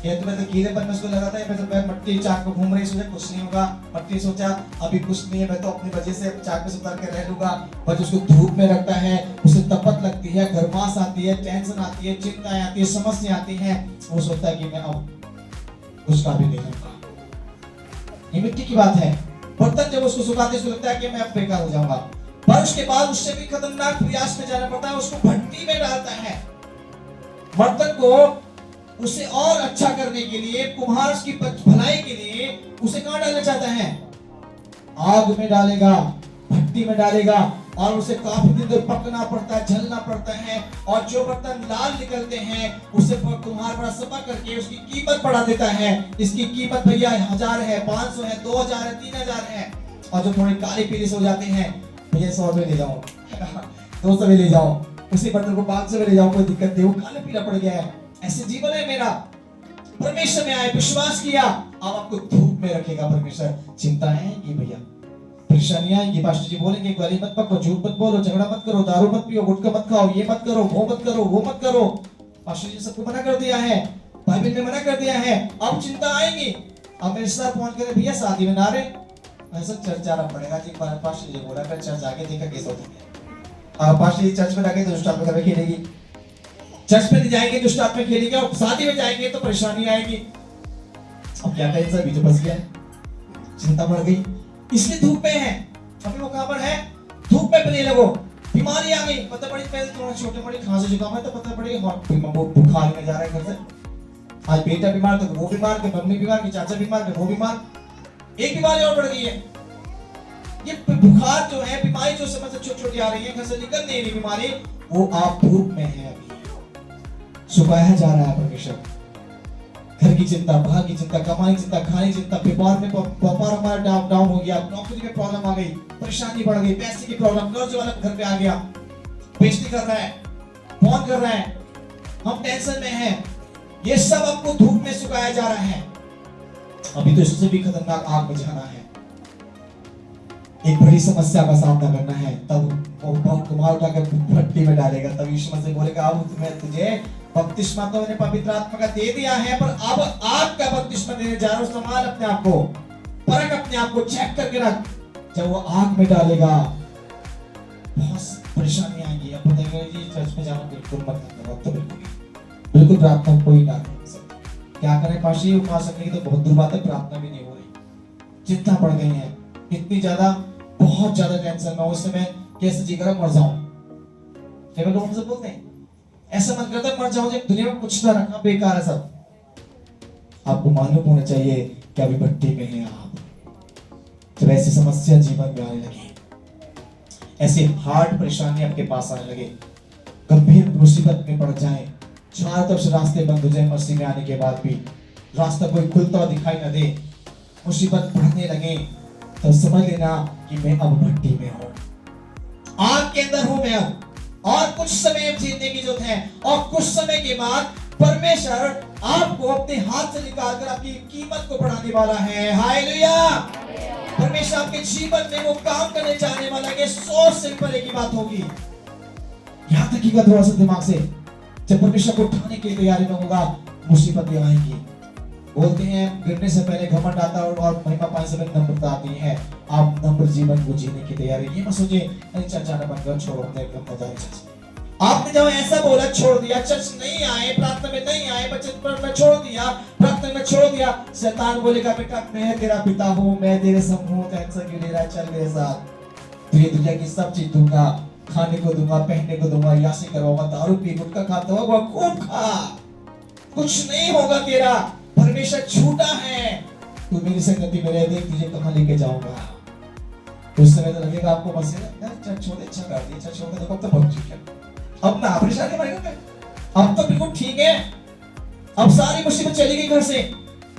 ये तो मैं तो कीड़ेपन में उसको लगाता है, मैं मट्टी चाक को घूम रही, सोचा कुछ नहीं होगा, मट्टी सोचा अभी कुछ नहीं है, मैं तो अपनी वजह से चाक पे उतार के रह लूंगा। बस उसको धूप में रखता है, उसे तपत लगती है, गर्माश आती है, टेंशन आती है, चिंताएं आती है, समस्या आती है, वो सोचता है कि मैं अब उसका भी नहीं रहूंगा। ये मिट्टी की बात है। बर्तन जब उसको सुखाते उसको लगता है कि मैं अब बेकार हो जाऊंगा, पर उसके बाद उससे भी खतरनाक प्रयास में जाना पड़ता है, उसको भट्टी में डालता है। बर्तन को उसे और अच्छा करने के लिए, कुम्हार उसकी भलाई के लिए उसे कहां डालना चाहता है? आग में डालेगा, भट्टी में डालेगा, और उसे काफी दिन तक पकना पड़ता है, जलना पड़ता है, और जो बर्तन लाल निकलते हैं उसे कुम्हार बड़ा सफा करके उसकी कीमत बढ़ा देता है। इसकी कीमत भैया 1000 है, 500 है, 2000 है, 3000 है, और जो थोड़े काले पीले से हो जाते हैं भैया 100 में ले जाओ 200 में ले जाओ, उसी बर्तन को 500 में ले जाओ, कोई दिक्कत नहीं, वो काला पीला पड़ गया है। ऐसे जीवन है मेरा। परमेश्वर में आए, विश्वास किया, अब आपको धूप में रखेगा परमेश्वर। चिंता है कि भैया परेशानियां आएंगी, पास्टर जी बोलेंगे गाली मत पको, झूठ मत बोलो, झगड़ा मत करो, दारू मत पियो, गुटखा मत खाओ, ये मत करो, वो मत करो, वो मत करो। पास्टर जी सबको मना कर दिया है, बाइबल में मना कर दिया है। अब चिंता आएंगी। अब मेरे साथ फोन करे भैया शादी में ना रहे, ऐसा चर्च जाना पड़ेगा जी। पास्टर जी बोला फिर चर्च आके देखा कैसे होता है। पास्टर जी चर्च में जाके तो दुष्ट आत्मा खेलेगी, चर्च में जाएंगे दुष्ट आत्मा खेलेगी, और शादी में जाएंगे तो परेशानी आएगी। अब क्या करें सर, बीच फंस गया, चिंता बढ़ गई, इसलिए धूप में है। अभी वो कहां पर है? धूप में पड़े लगो। बीमारी आ गई, पता पड़ी पहले थोड़ा छोटे मोटे खांसी जुकाम है तो पता पड़ी बुखार में जा रहा है घर से। आज बेटा बीमार तो वो बीमार, के मम्मी बीमार, के चाचा बीमार, के वो बीमार, एक बीमारी और बढ़ गई है। ये बुखार जो है, बीमारी जो समझ से छोटी छोटी आ रही है, घर से निकल नहीं रही बीमारी, वो आप धूप में है। सुखाया जा रहा है परमेश्वर। घर की चिंता, बाहर की चिंता, कमाई की चिंता, खाने की चिंता, व्यापार में व्यापार हमारा डाउन हो गया, नौकरी में प्रॉब्लम आ गई, परेशानी बढ़ गई, पैसे की प्रॉब्लम, कर्ज वाला घर पे आ गया, बेइज्जती कर रहा है, फोन कर रहा है, हम टेंशन में हैं। ये सब आपको धूप में सुखाया जा रहा है। अभी तो इससे भी खतरनाक आग में जाना है, एक बड़ी समस्या का सामना करना है, तब वो कुम्हार उठाकर भट्टी में डालेगा। तब यीशु मसीह बोलेगा अब मैं तुझे बपतिस्मा तो मैंने पवित्र आत्मा का दे दिया है, पर अब आग का बपतिस्मा देने जा रहा हूं। संभाल अपने आप को, परख अपने आप को, चेक करके रख। जब वो आग में डालेगा बहुत परेशानी आएगी। अब बताएंगे जी चर्च में जाना बिल्कुल मत करो, तो बिल्कुल प्रार्थना कोई ना करे। क्या करें पाशी, उपवास करने की तो बहुत दूर बात है, प्रार्थना भी नहीं हो रही, चिंता पड़ गई है इतनी ज्यादा, बहुत ज्यादा टेंशन में। उस समय कैसे जी कर मर जाऊं, केवल लोग हमसे बोलते हैं ऐसा मन करता है मर जाओ, जब दुनिया में कुछ ना रखना बेकार है सब। आपको मालूम होना चाहिए कि अभी भट्टी में हैं आप। जब ऐसी समस्या जीवन में आने लगी, ऐसी हार्ड परेशानी आपके पास आने लगे, गंभीर मुसीबत में पड़ जाए, चारों तरफ से रास्ते बंद हो जाए, मसीह में आने के बाद भी रास्ता कोई खुलता दिखाई न दे, मुसीबत बढ़ने लगे, तो समझ लेना कि मैं अब भट्टी में हूं, आग के अंदर हूं मैं अब, और कुछ समय जीतने की जरूरत है। और कुछ समय के बाद परमेश्वर आपको अपने हाथ से निकालकर आपकी कीमत को बढ़ाने वाला है। हालेलुया। परमेश्वर आपके जीवन में वो काम करने जाने वाला है, सोच से परे की बात होगी। यहां तक कि थोड़ा सा दिमाग से, जब परमेश्वर को उठाने की तैयारी में होगा, मुसीबतें आएंगी। बोलते हैं गिरने से पहले घमंड आता है और महिमा पाने से पहले नम्रता आती है। आप नम्र जीवन को जीने की तैयारी, ये मत सोचिए अरे चर्चा ना बंद कर, छोड़ो एकदम मजा आपने जब ऐसा बोला, छोड़ दिया, चर्च नहीं आए, प्रार्थना में नहीं आए, बचपन में छोड़ दिया, प्रार्थना में छोड़ दिया, शैतान बोलेगा बेटा मैं तेरा पिता हूँ, मैं तेरे सब हूँ, टेंशन क्यों ले रहा है, चल मेरे साथ, तुझे दुनिया की सब चीज दूंगा, खाने को दूंगा, पहनने को दूंगा, यासी करवाऊंगा, दारू पी गुटखा खाता होगा, खूब खा, कुछ नहीं होगा तेरा, परमेश्वर झूठा है, तू मेरी संगति में रह, देख तुझे कहां लेके जाऊंगा। उस समय तो लगेगा आपको बस चर्च छोड़, अच्छा कर दिया, चर्च छोड़ के तो बहुत ठीक है, अब ना परेशानी बढ़ेगा, अब तो बिल्कुल ठीक है, अब सारी मुसीबत चली गई घर से।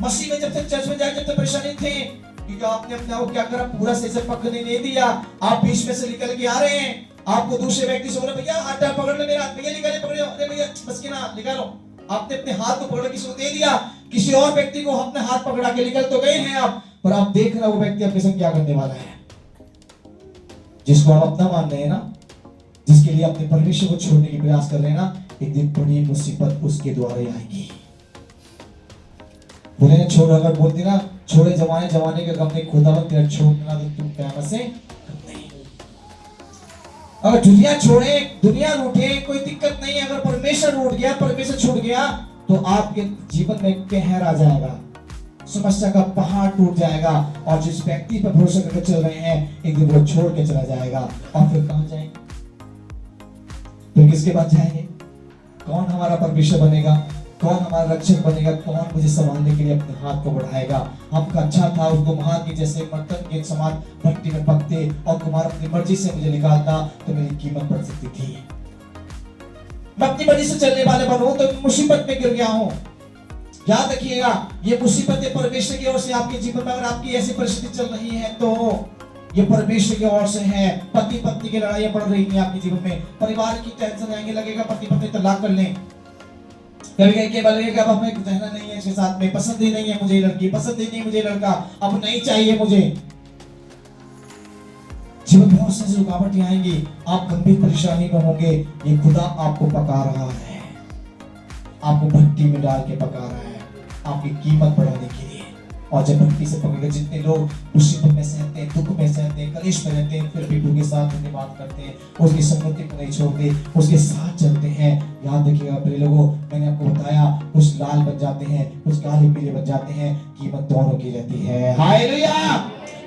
मसीह में जब तक चर्च में जाए जब तक परेशानी थी, क्योंकि आपने अपने आप को क्या करा, पूरा सही से पकड़ने नहीं दिया, आप बीच में से निकल के आ रहे हैं, आपको दूसरे व्यक्ति से बोला भैया आटा पकड़ ले मेरा, भैया निकाले पकड़े, अरे भैया बस के ना निकालो, आपने अपने हाथ को पकड़ किसी को दे दिया, किसी और व्यक्ति को अपने हाथ पकड़ा के निकल तो गए हैं आप, पर आप देख रहे हो वो व्यक्ति आपके संग क्या करने वाला है, जिसको आप अपना मान रहे हैं ना, जिसके लिए अपने परमेश्वर को छोड़ने की प्रयास कर रहे हैं ना, एक दिन बड़ी मुसीबत उसके द्वारा आएगी। बोले ना छोड़, अगर बोलती ना छोड़े जमाने जमाने का गम नहीं, खुदावन तेरा छोड़ना तो तुम क़यामत से कम नहीं। अगर दुनिया छोड़े, दुनिया रूठे, कोई दिक्कत नहीं, अगर परमेश्वर रूठ गया, परमेश्वर छूट गया, तो आपके जीवन में कहर आ जाएगा, समस्या का पहाड़ टूट जाएगा, और जिस व्यक्ति पर भरोसा करके चल रहे हैं एक दिन वो छोड़ के चला जाएगा, और फिर कहां जाएंगे, फिर किसके पास जाएंगे, कौन हमारा परमेश्वर बनेगा, कौन हमारा रक्षक बनेगा, कौन मुझे संभालने के लिए अपने हाथ को बढ़ाएगा। हमका अच्छा था उसको महान के जैसे मर्तन के समान भट्टी में पकते और कुमार अपनी मर्जी से मुझे निकालता तो मेरी कीमत बढ़ सकती थी। मैं अपनी मर्जी से चलने वाले बनूं तो मुसीबत में गिर गया हूं। याद रखिएगा, ये मुसीबतें परमेश्वर की ओर से आपके जीवन में, अगर आपकी ऐसी परिस्थिति चल रही है तो ये परमेश्वर की ओर से है। पति पत्नी की लड़ाइयां बढ़ रही हैं आपके जीवन में, परिवार की टेंशन आएंगे, लगेगा पति पत्नी तलाक कर लें, कभी कहीं के लगेगा अब हमें रहना नहीं है इसके साथ में, पसंद ही नहीं है मुझे लड़की, पसंद ही नहीं मुझे लड़का, अब नहीं चाहिए मुझे। जीवन बहुत सारी रुकावटें आएंगी, आप गंभीर परेशानी में होंगे, ये खुदा आपको पका रहा है, आपको भट्टी में डाल के पका रहा है आपकी कीमत बढ़ाने के लिए। और जब भट्टी से पकड़े, जितने लोग मुसीबत में सहते हैं, दुख में सहते हैं, कलेश में रहते हैं, फिर भी उसके साथ धन्यवाद करते हैं, उसकी संगति को नहीं छोड़ते, उसके साथ चलते हैं, याद रखिएगा प्रिय लोगों, मैंने आपको बताया कुछ लाल बन जाते हैं, कुछ काले पीले बन जाते हैं, कीमत दोनों की रहती है। हालेलुया।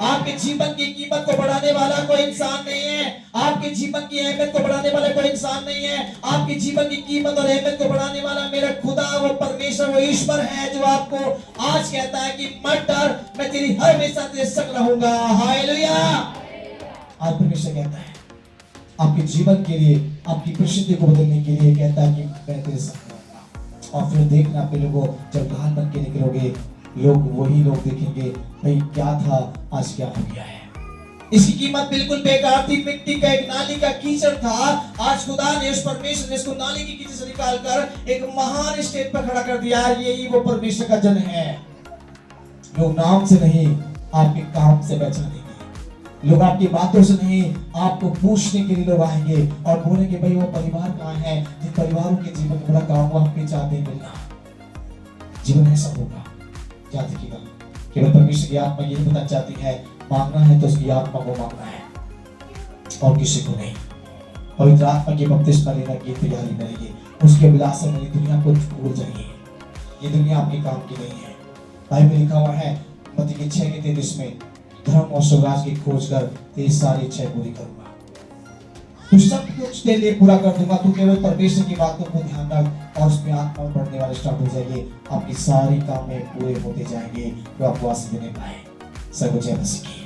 आपके जीवन की कीमत को बढ़ाने वाला कोई इंसान नहीं है, आपके जीवन की अहमियत को बढ़ाने वाला कोई इंसान नहीं है, आपके जीवन की कीमत और अहमियत को बढ़ाने वाला मेरा खुदा, वो परमेश्वर, वो ईश्वर है, जो आपको आज कहता है कि मत डर, मैं तेरी हर हमेशा तेरे संग रहूंगा। हालेलुया। आज परमेश्वर कहता है आपके जीवन के लिए, आपकी परिस्थिति को बदलने के लिए कहता है कि मैं तेरे संग रहूंगा। और फिर देखना आप लोगों, जब लाल बन के निकलोगे, लोग वही लोग देखेंगे भाई क्या था आज क्या हो गया है। इसकी कीमत बिल्कुल बेकार थी, मिट्टी का एक नाली का कीचड़ था, आज खुदा ने, उस परमेश्वर ने इसको नाली की कीचड़ से निकालकर एक महान स्टेज पर खड़ा कर दिया। यही वो परमेश्वर का जन है। लोग नाम से नहीं, आपके काम से पहचानेंगे, लोग आपकी बातों से नहीं, आपको पूछने के लिए लोग आएंगे और बोलेंगे भाई वो परिवार कहाँ है, जिन परिवारों के जीवन में बड़ा काम हुआ, हम चाहते हैं मिलना। जीवन ऐसा होगा, याद रखिएगा, केवल परमेश्वर की आत्मा यही बताना चाहती है, मांगना है तो उसकी आत्मा को मांगना है और किसी को नहीं। पवित्र आत्मा की बपतिस्मा लेने की तैयारी करिए, उसके अभिलाषा में दुनिया को भूल जाइए, ये दुनिया आपके काम की नहीं है। बाइबल लिखा हुआ है मत्ती की 6:33 में, धर्म और स्वराज की खोज कर तेरी सारी इच्छाएं पूरी करूंगा, तू सब कुछ तेरे लिए पूरा कर दूंगा, तू केवल परमेश्वर की बातों को ध्यान रख और उसमें आत्मा में बढ़ने वाले स्टार्ट हो जाएंगे, आपकी सारी काम में पूरे होते जाएंगे, तो आपको आशीष देने पाए। सर्व जय मसीह की।